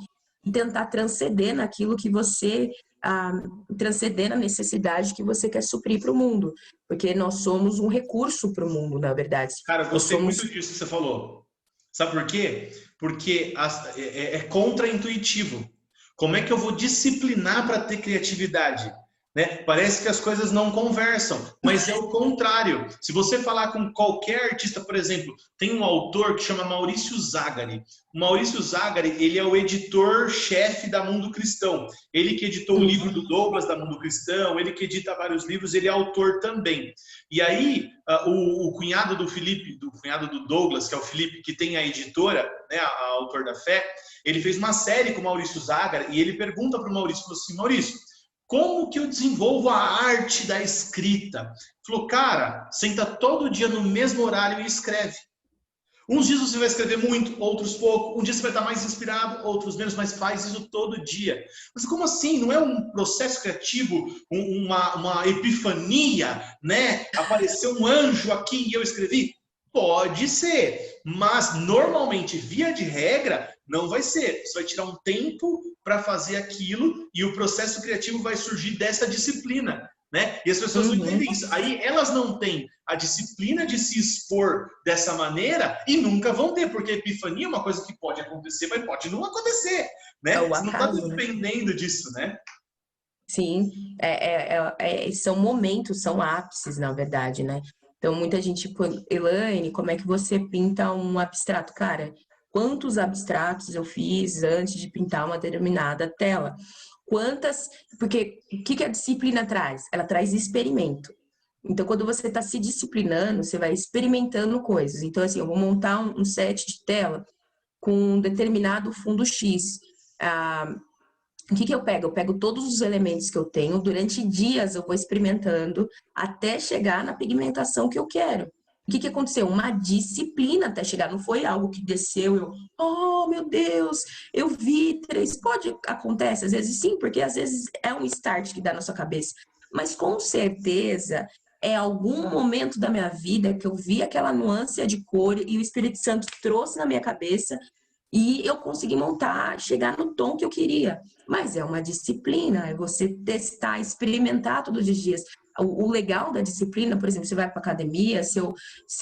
e tentar transcender naquilo que você transcender na necessidade que você quer suprir para o mundo, porque nós somos um recurso para o mundo, na verdade. Cara, eu gostei muito disso que você falou. Sabe por quê? Porque é contraintuitivo. Como é que eu vou disciplinar para ter criatividade? Né? Parece que as coisas não conversam, mas é o contrário. Se você falar com qualquer artista, por exemplo, tem um autor que chama Maurício Zagari. O Maurício Zagari, ele é o editor-chefe da Mundo Cristão. Ele que editou o livro do Douglas da Mundo Cristão, ele que edita vários livros, ele é autor também. E aí, o cunhado do Felipe, do cunhado do Douglas, que é o Felipe, que tem a editora, né, a Autor da Fé, ele fez uma série com o Maurício Zagari e ele pergunta para o Maurício, falou assim, Maurício, como que eu desenvolvo a arte da escrita? Falou, cara, senta todo dia no mesmo horário e escreve. Uns dias você vai escrever muito, outros pouco. Um dia você vai estar mais inspirado, outros menos, mas faz isso todo dia. Mas como assim? Não é um processo criativo, uma epifania, né? Apareceu um anjo aqui e eu escrevi? Pode ser, mas normalmente, via de regra, não vai ser. Você vai tirar um tempo para fazer aquilo e o processo criativo vai surgir dessa disciplina, né? E as pessoas não entendem isso. Aí elas não têm a disciplina de se expor dessa maneira e nunca vão ter, porque a epifania é uma coisa que pode acontecer, mas pode não acontecer, né? Você não está dependendo disso, né? Sim, são momentos, são ápices, na verdade, né? Então, muita gente, tipo, Elaine, como é que você pinta um abstrato? Cara, quantos abstratos eu fiz antes de pintar uma determinada tela? Porque o que a disciplina traz? Ela traz experimento. Então, quando você está se disciplinando, você vai experimentando coisas. Então, assim, eu vou montar um set de tela com um determinado fundo X. O que eu pego? Eu pego todos os elementos que eu tenho, durante dias eu vou experimentando até chegar na pigmentação que eu quero. O que aconteceu? Uma disciplina até chegar, não foi algo que desceu, oh meu Deus, eu vi 3. Acontece, às vezes sim, porque às vezes é um start que dá na sua cabeça, mas com certeza é algum momento da minha vida que eu vi aquela nuance de cor e o Espírito Santo trouxe na minha cabeça e eu consegui montar, chegar no tom que eu queria. Mas é uma disciplina, é você testar, experimentar todos os dias. O legal da disciplina, por exemplo, você vai para academia, seu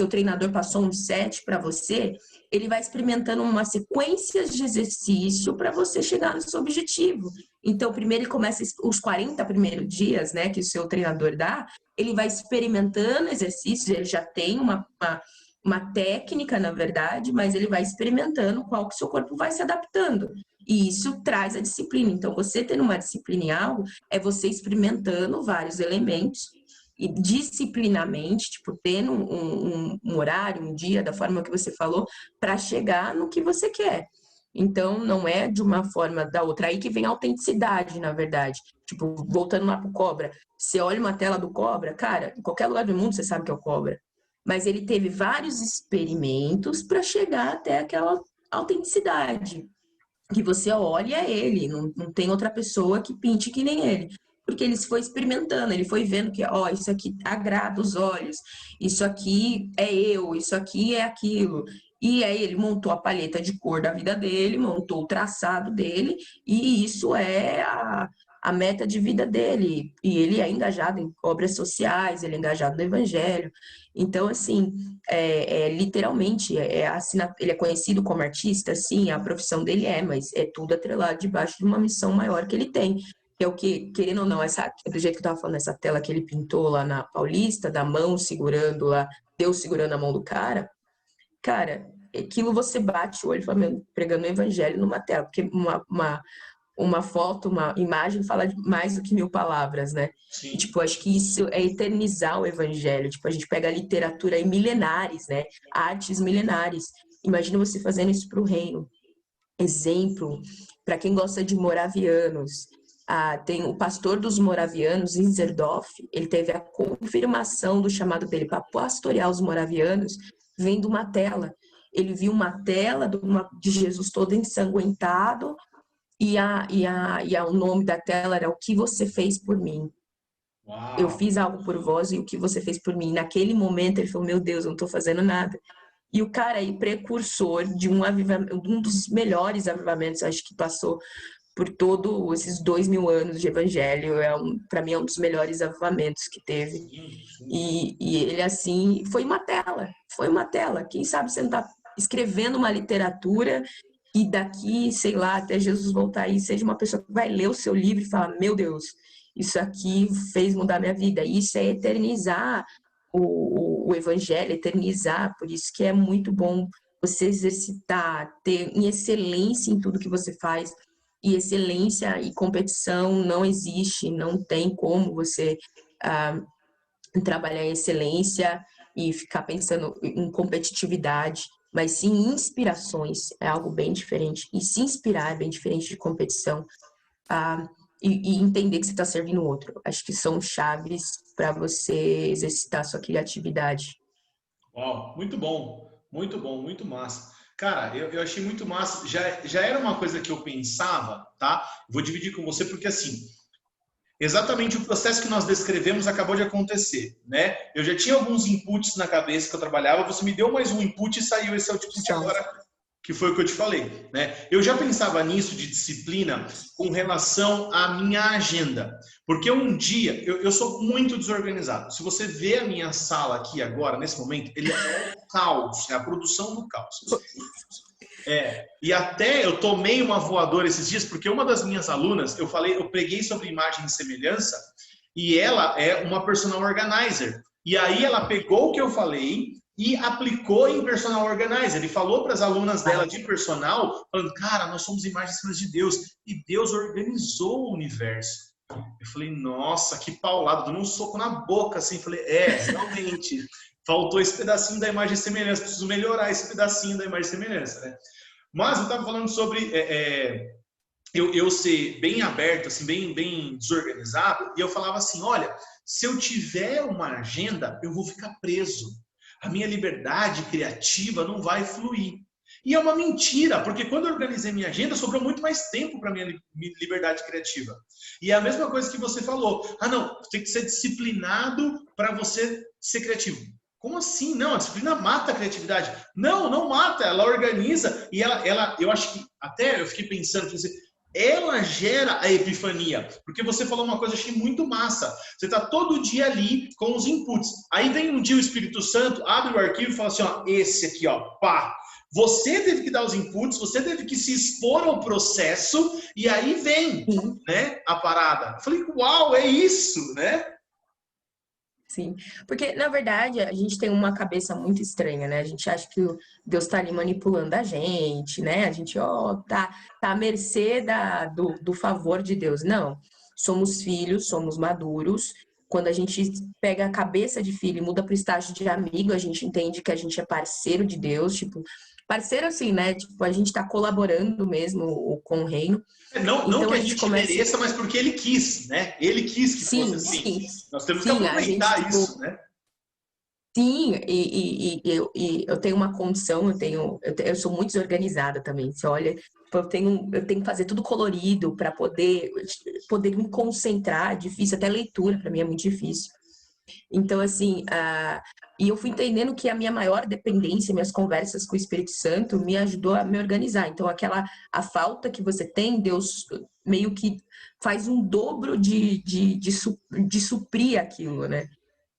treinador passou um set para você, ele vai experimentando uma sequência de exercício para você chegar no seu objetivo. Então, primeiro ele começa os 40 primeiros dias, né, que o seu treinador dá, ele vai experimentando exercícios, ele já tem uma técnica, na verdade, mas ele vai experimentando qual que o seu corpo vai se adaptando. E isso traz a disciplina. Então, você tendo uma disciplina em algo, é você experimentando vários elementos e disciplinamente, tipo, tendo um horário, um dia, da forma que você falou, para chegar no que você quer. Então, não é de uma forma da outra. Aí que vem a autenticidade, na verdade. Tipo, voltando lá pro cobra. Você olha uma tela do cobra, cara, em qualquer lugar do mundo você sabe que é o cobra. Mas ele teve vários experimentos para chegar até aquela autenticidade. Que você olha ele, não tem outra pessoa que pinte que nem ele. Porque ele foi experimentando, ele foi vendo que, ó, isso aqui agrada os olhos, isso aqui é eu, isso aqui é aquilo. E aí ele montou a paleta de cor da vida dele, montou o traçado dele, e isso é a meta de vida dele. E ele é engajado em obras sociais, ele é engajado no evangelho. Então, assim, literalmente, ele é conhecido como artista, sim, a profissão dele mas é tudo atrelado debaixo de uma missão maior que ele tem. Que é o que, querendo ou não, do jeito que eu estava falando, essa tela que ele pintou lá na Paulista, da mão segurando lá, Deus segurando a mão do cara, aquilo você bate o olho e fala, meu, pregando o evangelho numa tela, porque uma foto, uma imagem fala mais do que 1000 palavras, né? Sim. E, tipo, acho que isso é eternizar o evangelho. Tipo, a gente pega a literatura aí milenares, né? Artes milenares. Imagina você fazendo isso para o reino. Exemplo, para quem gosta de moravianos, tem o pastor dos moravianos, Inzerdorf, ele teve a confirmação do chamado dele para pastorear os moravianos vendo uma tela. Ele viu uma tela de Jesus todo ensanguentado e o nome da tela era O que você fez por mim. Uau. Eu fiz algo por vós e o que você fez por mim. Naquele momento ele falou, meu Deus, eu não estou fazendo nada. E o cara aí, precursor de um dos melhores avivamentos, acho que passou por todos esses 2000 anos de evangelho, para mim é um dos melhores avivamentos que teve. Sim. E ele, assim, foi uma tela. Quem sabe você não está escrevendo uma literatura e daqui, sei lá, até Jesus voltar aí, seja uma pessoa que vai ler o seu livro e falar, meu Deus, isso aqui fez mudar minha vida. Isso é eternizar o evangelho, eternizar. Por isso que é muito bom você exercitar, ter em excelência em tudo que você faz. E excelência e competição não existe, não tem como você trabalhar em excelência e ficar pensando em competitividade, mas sim em inspirações, é algo bem diferente. E se inspirar é bem diferente de competição. E entender que você está servindo o outro. Acho que são chaves para você exercitar a sua criatividade. Uau, muito bom, muito massa. Cara, eu achei muito massa. Já era uma coisa que eu pensava, tá? Vou dividir com você porque assim, exatamente o processo que nós descrevemos acabou de acontecer, né? Eu já tinha alguns inputs na cabeça que eu trabalhava, você me deu mais um input e saiu esse output agora, que foi o que eu te falei, né? Eu já pensava nisso de disciplina com relação à minha agenda, porque um dia, eu sou muito desorganizado. Se você vê a minha sala aqui agora, nesse momento, ele é um caos, é a produção do caos. E até eu tomei uma voadora esses dias, porque uma das minhas alunas, eu preguei sobre imagem e semelhança, e ela é uma personal organizer. E aí ela pegou o que eu falei e aplicou em personal organizer. Ele falou para as alunas dela de personal, falando, cara, nós somos imagens de Deus, e Deus organizou o universo. Eu falei, nossa, que paulado, dando um soco na boca, assim. Falei, realmente, faltou esse pedacinho da imagem e semelhança, preciso melhorar esse pedacinho da imagem e semelhança, né? Mas eu estava falando sobre eu ser bem aberto, assim, bem desorganizado, e eu falava assim, olha, se eu tiver uma agenda, eu vou ficar preso. A minha liberdade criativa não vai fluir. E é uma mentira, porque quando eu organizei minha agenda, sobrou muito mais tempo para minha liberdade criativa. E é a mesma coisa que você falou. não, tem que ser disciplinado para você ser criativo. Como assim? Não, a disciplina mata a criatividade. Não mata, ela organiza e ela eu acho que até eu fiquei pensando, ela gera a epifania, porque você falou uma coisa que eu achei muito massa. Você está todo dia ali com os inputs. Aí vem um dia o Espírito Santo, abre o arquivo e fala assim, ó, esse aqui, ó, pá. Você teve que dar os inputs, você teve que se expor ao processo e aí vem, né, a parada. Eu falei, uau, é isso, né? Sim, porque na verdade a gente tem uma cabeça muito estranha, né? A gente acha que Deus está ali manipulando a gente, né? A gente, tá à mercê do favor de Deus. Não, somos filhos, somos maduros. Quando a gente pega a cabeça de filho e muda para o estágio de amigo, a gente entende que a gente é parceiro de Deus, tipo, parceiro assim, né? Tipo, a gente está colaborando mesmo com o reino. Não que a gente mereça, mas porque ele quis, né? Ele quis que fosse assim. Sim. Nós temos que aproveitar isso, né? Sim, e eu tenho uma condição, eu sou muito desorganizada também. Você olha, eu tenho que fazer tudo colorido para poder me concentrar. É difícil, até leitura para mim é muito difícil. Então, assim, e eu fui entendendo que a minha maior dependência, minhas conversas com o Espírito Santo, me ajudou a me organizar. Então, a falta que você tem, Deus meio que faz um dobro de suprir aquilo, né?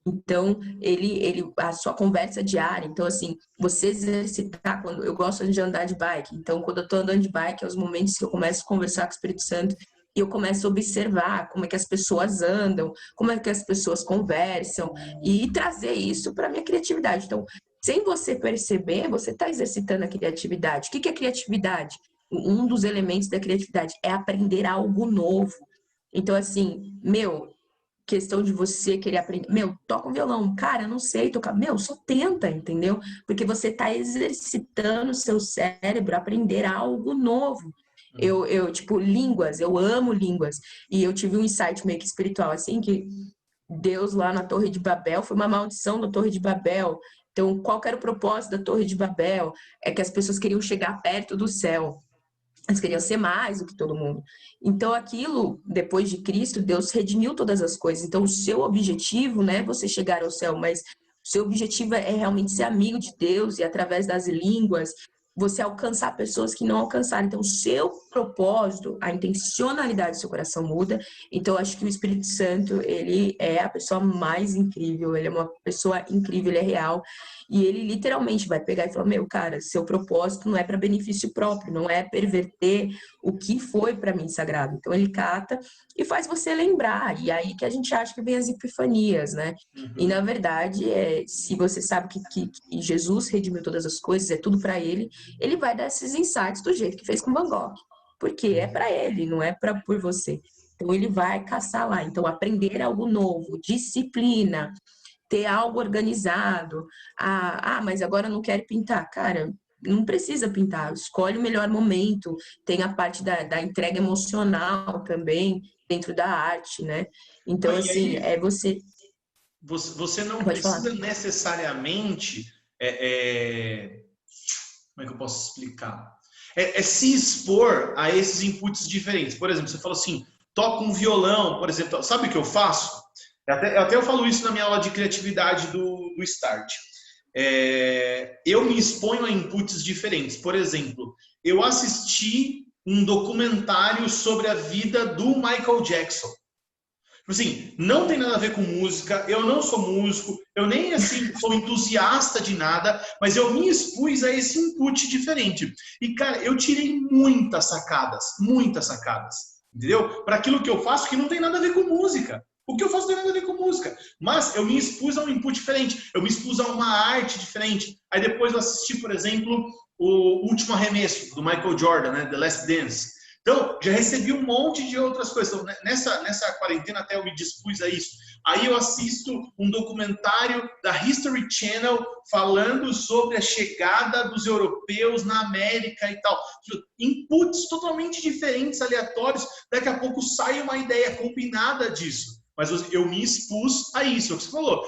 Então, a sua conversa diária, então, assim, você exercitar, quando eu gosto de andar de bike, então, quando eu tô andando de bike, é os momentos que eu começo a conversar com o Espírito Santo e eu começo a observar como é que as pessoas andam, como é que as pessoas conversam e trazer isso para minha criatividade. Então, sem você perceber, você está exercitando a criatividade. O que é criatividade? Um dos elementos da criatividade é aprender algo novo. Então, assim, questão de você querer aprender. Toca um violão. Cara, eu não sei tocar. Só tenta, entendeu? Porque você está exercitando o seu cérebro a aprender algo novo. Tipo, línguas, eu amo línguas. E eu tive um insight meio que espiritual, assim, que Deus lá na Torre de Babel foi uma maldição da Torre de Babel. Então, qual que era o propósito da Torre de Babel? É que as pessoas queriam chegar perto do céu. Eles queriam ser mais do que todo mundo. Então, aquilo, depois de Cristo, Deus redimiu todas as coisas. Então, o seu objetivo não é você chegar ao céu, mas o seu objetivo é realmente ser amigo de Deus e, através das línguas, você alcançar pessoas que não alcançaram. Então, o seu propósito, a intencionalidade do seu coração muda. Então, eu acho que o Espírito Santo, ele é a pessoa mais incrível, ele é uma pessoa incrível, ele é real. E ele literalmente vai pegar e falar, cara, seu propósito não é para benefício próprio, não é perverter o que foi para mim sagrado. Então ele cata e faz você lembrar. E aí que a gente acha que vem as epifanias, né? E na verdade, se você sabe que Jesus redimiu todas as coisas, é tudo para ele vai dar esses insights do jeito que fez com Van Gogh. Porque é para ele, não é por você. Então ele vai caçar lá. Então aprender algo novo, disciplina, ter algo organizado. Mas agora eu não quero pintar. Cara, não precisa pintar, escolhe o melhor momento. Tem a parte da entrega emocional também, dentro da arte, né? Então, E assim, aí, você. você não Pode falar. precisa necessariamente. Como é que eu posso explicar? Se expor a esses inputs diferentes. Por exemplo, você falou assim, toca um violão, por exemplo. Sabe o que eu faço? Eu falo isso na minha aula de criatividade do Start. Eu me exponho a inputs diferentes. Por exemplo, eu assisti um documentário sobre a vida do Michael Jackson. Assim, não tem nada a ver com música, eu não sou músico, eu nem assim sou entusiasta de nada, mas eu me expus a esse input diferente. E, cara, eu tirei muitas sacadas, entendeu? Para aquilo que eu faço que não tem nada a ver com música. O que eu faço não tem nada a ver com música. Mas eu me expus a um input diferente, eu me expus a uma arte diferente. Aí depois eu assisti, por exemplo, o Último Arremesso, do Michael Jordan, né? The Last Dance. Então, já recebi um monte de outras coisas. Então, nessa quarentena até eu me dispus a isso. Aí eu assisto um documentário da History Channel falando sobre a chegada dos europeus na América e tal. Inputs totalmente diferentes, aleatórios. Daqui a pouco sai uma ideia combinada disso. Mas eu me expus a isso, é o que você falou.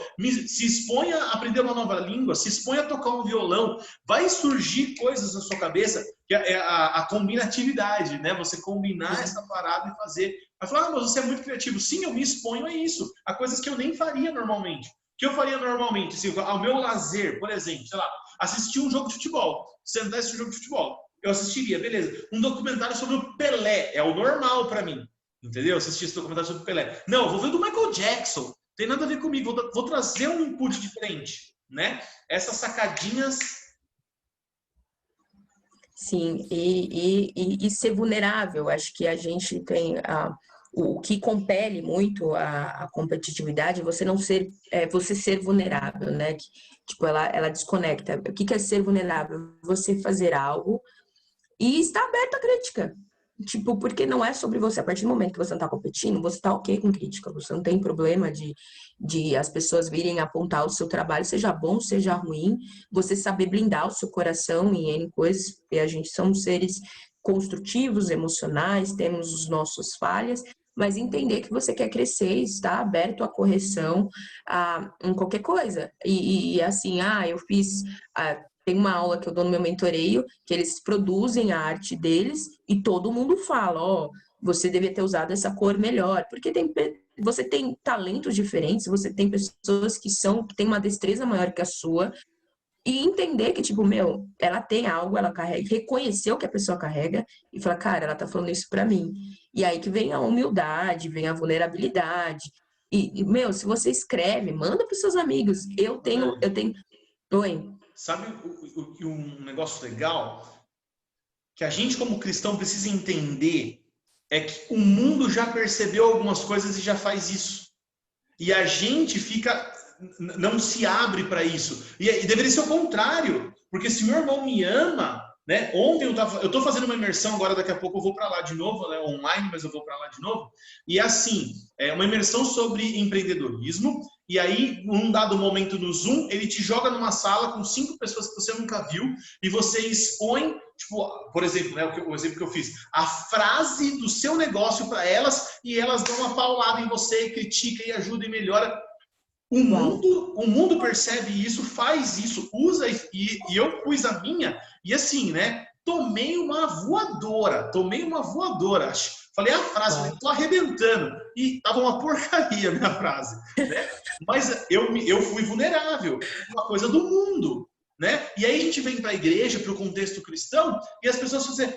Se expõe a aprender uma nova língua, se expõe a tocar um violão, vai surgir coisas na sua cabeça, que é a combinatividade, né? Você combinar essa parada e fazer. Vai falar, mas você é muito criativo. Sim, eu me exponho a isso, a coisas que eu nem faria normalmente. O que eu faria normalmente? Assim, ao meu lazer, por exemplo, sei lá, assistir um jogo de futebol, sentar esse jogo de futebol. Eu assistiria, beleza. Um documentário sobre o Pelé, é o normal para mim. Entendeu? Assistir esse documentário sobre o Pelé. Não, vou ver do Michael Jackson. Tem nada a ver comigo. Vou trazer um input diferente, né? Essas sacadinhas. Sim, e ser vulnerável. Acho que a gente tem o que compele muito a competitividade é você não ser, você ser vulnerável, né? Tipo, ela desconecta. O que é ser vulnerável? Você fazer algo e estar aberto à crítica. Tipo, porque não é sobre você. A partir do momento que você não tá competindo, você tá ok com crítica. Você não tem problema de as pessoas virem apontar o seu trabalho, seja bom, seja ruim. Você saber blindar o seu coração em N coisas, porque a gente somos seres construtivos, emocionais, temos os nossos falhas, mas entender que você quer crescer e estar aberto à correção em qualquer coisa. Assim, eu fiz... Tem uma aula que eu dou no meu mentoreio, que eles produzem a arte deles e todo mundo fala, você devia ter usado essa cor melhor. Porque você tem talentos diferentes, você tem pessoas que têm uma destreza maior que a sua, e entender que, tipo, meu, ela tem algo, ela carrega, reconhecer o que a pessoa carrega e falar, cara, ela tá falando isso pra mim. E aí que vem a humildade, vem a vulnerabilidade. Meu, se você escreve, manda pros seus amigos. Eu tenho. Oi. Sabe um negócio legal que a gente, como cristão, precisa entender é que o mundo já percebeu algumas coisas e já faz isso. E a gente não se abre para isso. E deveria ser o contrário, porque se meu irmão me ama, né? Ontem eu estou fazendo uma imersão, agora daqui a pouco eu vou para lá de novo, né? Online, mas eu vou para lá de novo. E assim, é uma imersão sobre empreendedorismo. E aí, num dado momento no Zoom, ele te joga numa sala com 5 pessoas que você nunca viu e você expõe, tipo, por exemplo, né, o exemplo que eu fiz, a frase do seu negócio para elas e elas dão uma paulada em você, critica e ajuda e melhora. O mundo percebe isso, faz isso, usa e eu pus a minha e assim, né? Tomei uma voadora. Falei a frase, falei, tô arrebentando. E tava uma porcaria a minha frase, né? Mas eu fui vulnerável, uma coisa do mundo, né? E aí a gente vem para a igreja, para o contexto cristão, e as pessoas dizem,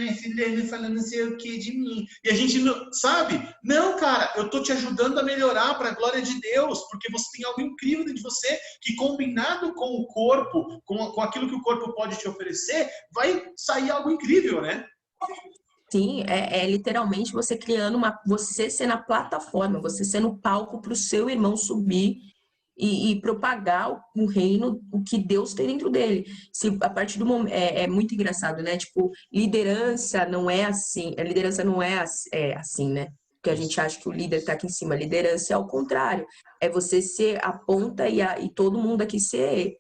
esse Lênin falando não sei o que de mim. E a gente não, sabe? Não, cara, eu tô te ajudando a melhorar para a glória de Deus, porque você tem algo incrível dentro de você, que combinado com o corpo, com aquilo que o corpo pode te oferecer, vai sair algo incrível, né? Sim, é literalmente você criando você sendo a plataforma, você sendo o palco para o seu irmão subir e propagar o reino, o que Deus tem dentro dele. Se a partir do momento é muito engraçado, né? Tipo, liderança não é assim, a liderança não é assim, né? Porque a gente acha que o líder está aqui em cima. A liderança é ao contrário, é você ser a ponta e todo mundo aqui ser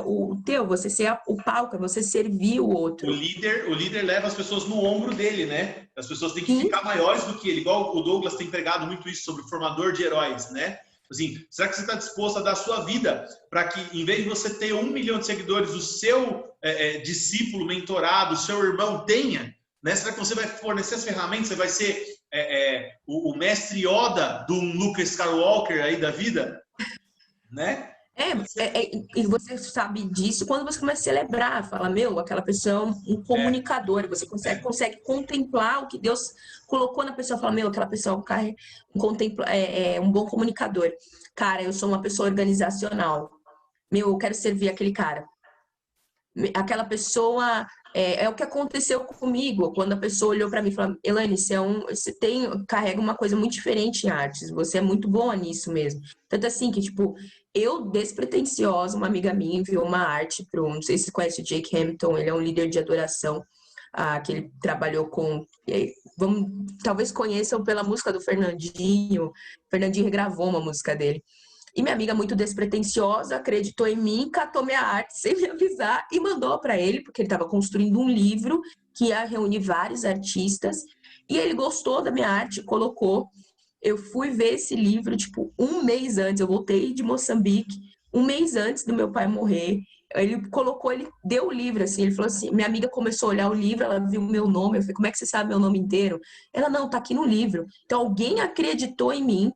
o teu, você ser o palco, é você servir o outro. O líder leva as pessoas no ombro dele, né? As pessoas têm que ficar maiores do que ele, igual o Douglas tem pregado muito isso sobre o formador de heróis, né? Assim, será que você está disposto a dar a sua vida para que, em vez de você ter 1 milhão de seguidores, o seu discípulo, mentorado, o seu irmão tenha? Né? Será que você vai fornecer as ferramentas? Você vai ser o mestre Yoda do Luke Skywalker aí da vida? Né? E você sabe disso quando você começa a celebrar, fala, meu, aquela pessoa é um comunicador, você consegue contemplar o que Deus colocou na pessoa, fala, meu, aquela pessoa é um bom comunicador. Cara, eu sou uma pessoa organizacional. Meu, eu quero servir aquele cara. Aquela pessoa é o que aconteceu comigo quando a pessoa olhou para mim e falou: Elaine, você carrega uma coisa muito diferente em artes, você é muito boa nisso mesmo. Tanto assim que, tipo, eu, despretensiosa, uma amiga minha enviou uma arte para não sei se você conhece o Jake Hamilton, ele é um líder de adoração, que ele trabalhou com. Talvez conheçam pela música do Fernandinho. Fernandinho regravou uma música dele. E minha amiga, muito despretensiosa, acreditou em mim, catou minha arte sem me avisar e mandou para ele, porque ele estava construindo um livro que ia reunir vários artistas. E ele gostou da minha arte, colocou. Eu fui ver esse livro, tipo, um mês antes. Eu voltei de Moçambique, um mês antes do meu pai morrer. Ele deu o livro, assim, ele falou assim, minha amiga começou a olhar o livro, ela viu o meu nome, eu falei, como é que você sabe meu nome inteiro? Ela, não, tá aqui no livro. Então, alguém acreditou em mim,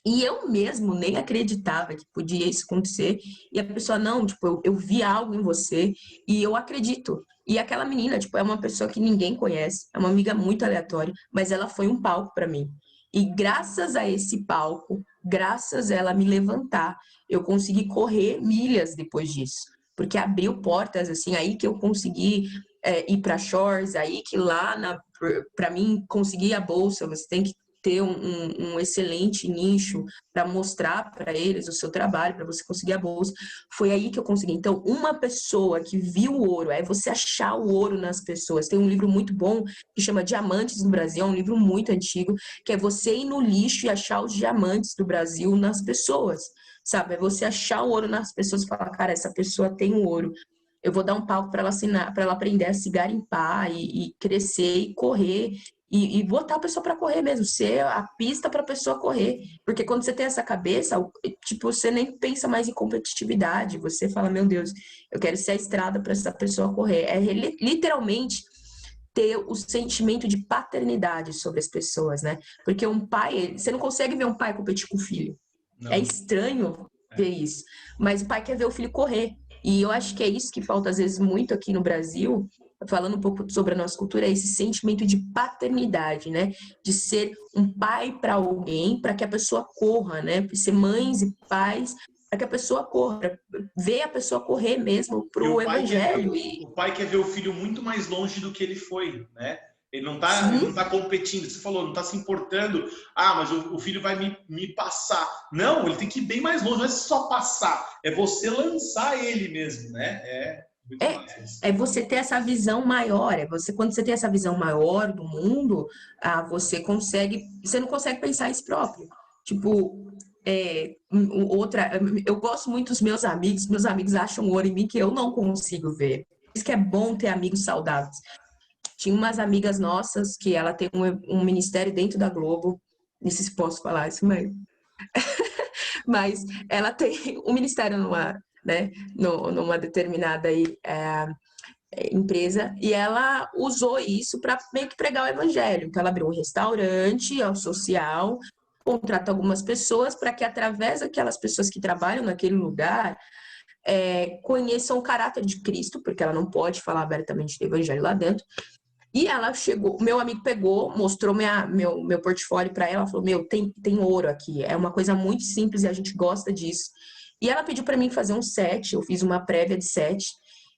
e eu mesmo nem acreditava que podia isso acontecer. E a pessoa, não, tipo, eu vi algo em você e eu acredito. E aquela menina, tipo, é uma pessoa que ninguém conhece, é uma amiga muito aleatória, mas ela foi um palco para mim. E graças a esse palco, graças a ela me levantar, eu consegui correr milhas depois disso. Porque abriu portas, assim, aí que eu consegui ir para Shores, aí que lá, para mim, conseguir a bolsa, você tem que ter um excelente nicho para mostrar para eles o seu trabalho, para você conseguir a bolsa. Foi aí que eu consegui. Então, uma pessoa que viu o ouro, é você achar o ouro nas pessoas. Tem um livro muito bom que chama Diamantes no Brasil, é um livro muito antigo, que é você ir no lixo e achar os diamantes do Brasil nas pessoas, sabe? É você achar o ouro nas pessoas e falar, cara, essa pessoa tem o ouro. Eu vou dar um palco para ela assinar, para ela aprender a se garimpar e crescer e correr e botar a pessoa para correr mesmo, ser a pista para a pessoa correr. Porque quando você tem essa cabeça, tipo, você nem pensa mais em competitividade, você fala, meu Deus, eu quero ser a estrada para essa pessoa correr. É literalmente ter o sentimento de paternidade sobre as pessoas, né? Porque um pai, você não consegue ver um pai competir com o filho. É Não. estranho ver isso. Mas o pai quer ver o filho correr. E eu acho que é isso que falta, às vezes, muito aqui no Brasil, falando um pouco sobre a nossa cultura, é esse sentimento de paternidade, né? De ser um pai para alguém, para que a pessoa corra, né? Ser mães e pais, para que a pessoa corra, pra ver a pessoa correr mesmo E pro evangelho. o pai quer ver o filho muito mais longe do que ele foi, né? Ele não Sim, tá competindo, você falou, não tá se importando. Ah, mas o filho vai me passar. Não, ele tem que ir bem mais longe, não é só passar, é você lançar ele mesmo, né? É muito é, massa isso. é você ter essa visão maior, é você quando você tem essa visão maior do mundo, você não consegue pensar em si próprio. Tipo, eu gosto muito dos meus amigos acham ouro em mim que eu não consigo ver. Por isso que é bom ter amigos saudáveis. Tinha umas amigas nossas que ela tem um ministério dentro da Globo, não sei se posso falar isso, mas ela tem um ministério né, numa determinada aí, empresa e ela usou isso para meio que pregar o evangelho. Então, ela abriu um restaurante social, contrata algumas pessoas para que, através daquelas pessoas que trabalham naquele lugar, conheçam o caráter de Cristo, porque ela não pode falar abertamente do evangelho lá dentro. E ela chegou, meu amigo pegou, mostrou meu portfólio para ela, falou: Meu, tem ouro aqui, é uma coisa muito simples e a gente gosta disso. E ela pediu para mim fazer um set, eu fiz uma prévia de set.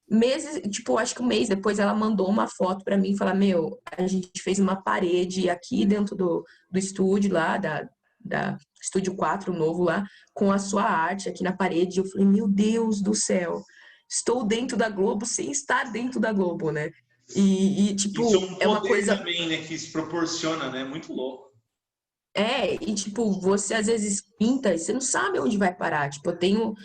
Meses, tipo, acho que um mês depois ela mandou uma foto para mim e falou: Meu, a gente fez uma parede aqui dentro do estúdio lá, da Estúdio 4 novo lá, com a sua arte aqui na parede. Eu falei: Meu Deus do céu, estou dentro da Globo sem estar dentro da Globo, né? Isso é Tipo, um é uma poder coisa. também, né, que se proporciona, né? Muito louco. Tipo, você às vezes pinta e você não sabe onde vai parar. Tipo, eu tenho.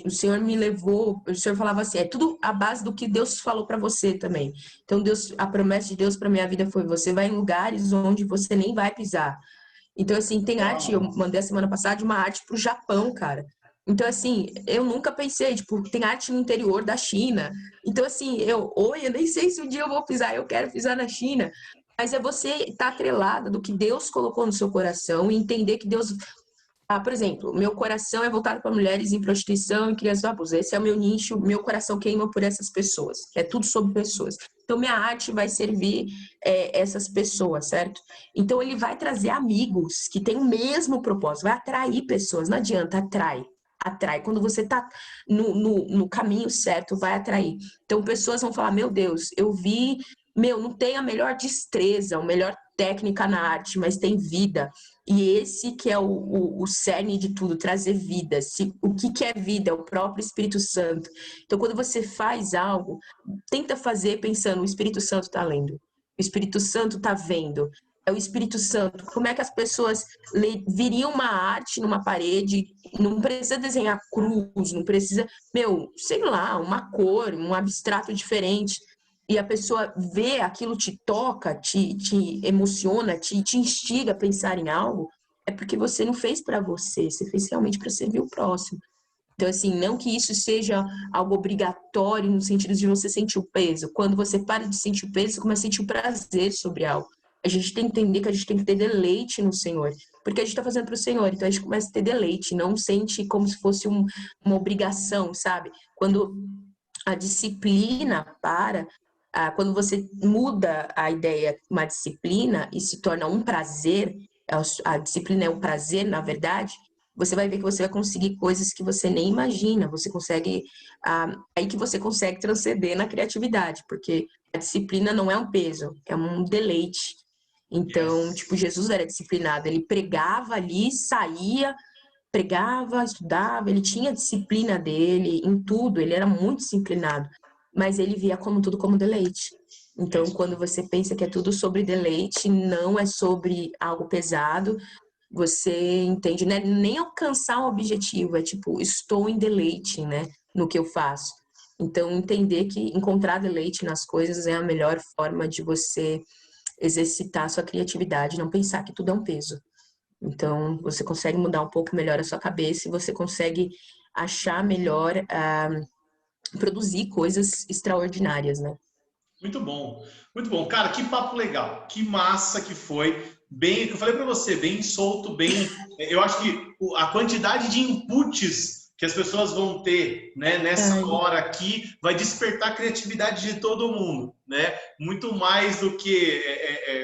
O Senhor me levou, o Senhor falava assim: é tudo a base do que Deus falou para você também. Então, a promessa de Deus para minha vida foi: você vai em lugares onde você nem vai pisar. Então, assim, tem arte. Eu Uau. mandei a semana passada uma arte pro Japão, cara. Então, assim, eu nunca pensei, tipo, tem arte no interior da China. Então, assim, eu nem sei se um dia eu vou pisar, eu quero pisar na China. Mas é você estar atrelada do que Deus colocou no seu coração e entender que Deus. Por exemplo, meu coração é voltado para mulheres em prostituição e crianças do abuso. Esse é o meu nicho, meu coração queima por essas pessoas. É tudo sobre pessoas. Então, minha arte vai servir essas pessoas, certo? Então, ele vai trazer amigos que têm o mesmo propósito, vai atrair pessoas. Não adianta, atrai. Atrai. Quando você está no caminho certo, vai atrair. Então, pessoas vão falar: Meu Deus, eu vi. Meu, não tem a melhor destreza, a melhor técnica na arte, mas tem vida. E esse que é o cerne de tudo, trazer vida. O que é vida? É o próprio Espírito Santo. Então, quando você faz algo, tenta fazer pensando: o Espírito Santo está lendo, o Espírito Santo está vendo. É o Espírito Santo. Como é que as pessoas viriam uma arte numa parede? Não precisa desenhar cruz, não precisa, sei lá, uma cor, um abstrato diferente. E a pessoa vê aquilo, te toca, te emociona, te instiga a pensar em algo, é porque você não fez para você fez realmente para servir o próximo. Então, assim, não que isso seja algo obrigatório no sentido de você sentir o peso. Quando você para de sentir o peso, você começa a sentir o prazer sobre algo. A gente tem que entender que a gente tem que ter deleite no Senhor, porque a gente está fazendo para o Senhor, então a gente começa a ter deleite, não sente como se fosse uma obrigação, sabe? Quando a disciplina quando você muda a ideia, uma disciplina, e se torna um prazer, a disciplina é um prazer, na verdade, você vai ver que você vai conseguir coisas que você nem imagina, você consegue, aí que você consegue transcender na criatividade, porque a disciplina não é um peso, é um deleite. Então, tipo, Yes. Jesus era disciplinado, ele pregava ali, saía, pregava, estudava, ele tinha a disciplina dele em tudo, ele era muito disciplinado, mas ele via como tudo como deleite. É Então, isso quando aí. você pensa que é tudo sobre deleite, não é sobre algo pesado, você entende, né? Nem alcançar um objetivo, é tipo, estou em deleite, né, no que eu faço. Então, entender que encontrar deleite nas coisas é a melhor forma de você exercitar a sua criatividade, não pensar que tudo é um peso. Então, você consegue mudar um pouco melhor a sua cabeça e você consegue achar melhor, produzir coisas extraordinárias, né? Muito bom, muito bom. Cara, que papo legal, que massa que foi. Bem, eu falei para você, bem solto, bem. Eu acho que a quantidade de inputs que as pessoas vão ter, né, nessa Ai, hora aqui vai despertar a criatividade de todo mundo, né? Muito mais do que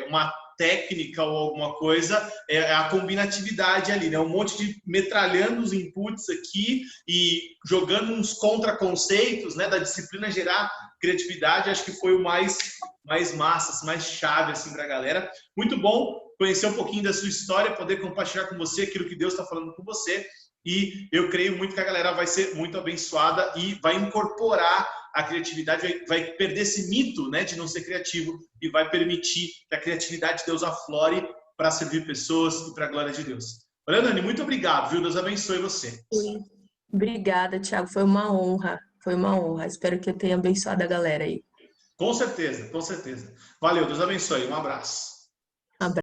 uma técnica ou alguma coisa, é a combinatividade ali, né? Um monte de metralhando os inputs aqui e jogando uns contraconceitos, né, da disciplina gerar criatividade. Acho que foi o mais massa, assim, mais chave assim para a galera. Muito bom conhecer um pouquinho da sua história, poder compartilhar com você aquilo que Deus está falando com você. E eu creio muito que a galera vai ser muito abençoada e vai incorporar a criatividade, vai perder esse mito, né, de não ser criativo e vai permitir que a criatividade de Deus aflore para servir pessoas e para a glória de Deus. Olha, Nani, muito obrigado, viu? Deus abençoe você. sim. Obrigada, Thiago. Foi uma honra. Foi uma honra. Espero que eu tenha abençoado a galera aí. Com certeza, com certeza. Valeu, Deus abençoe. Um abraço. Abraço.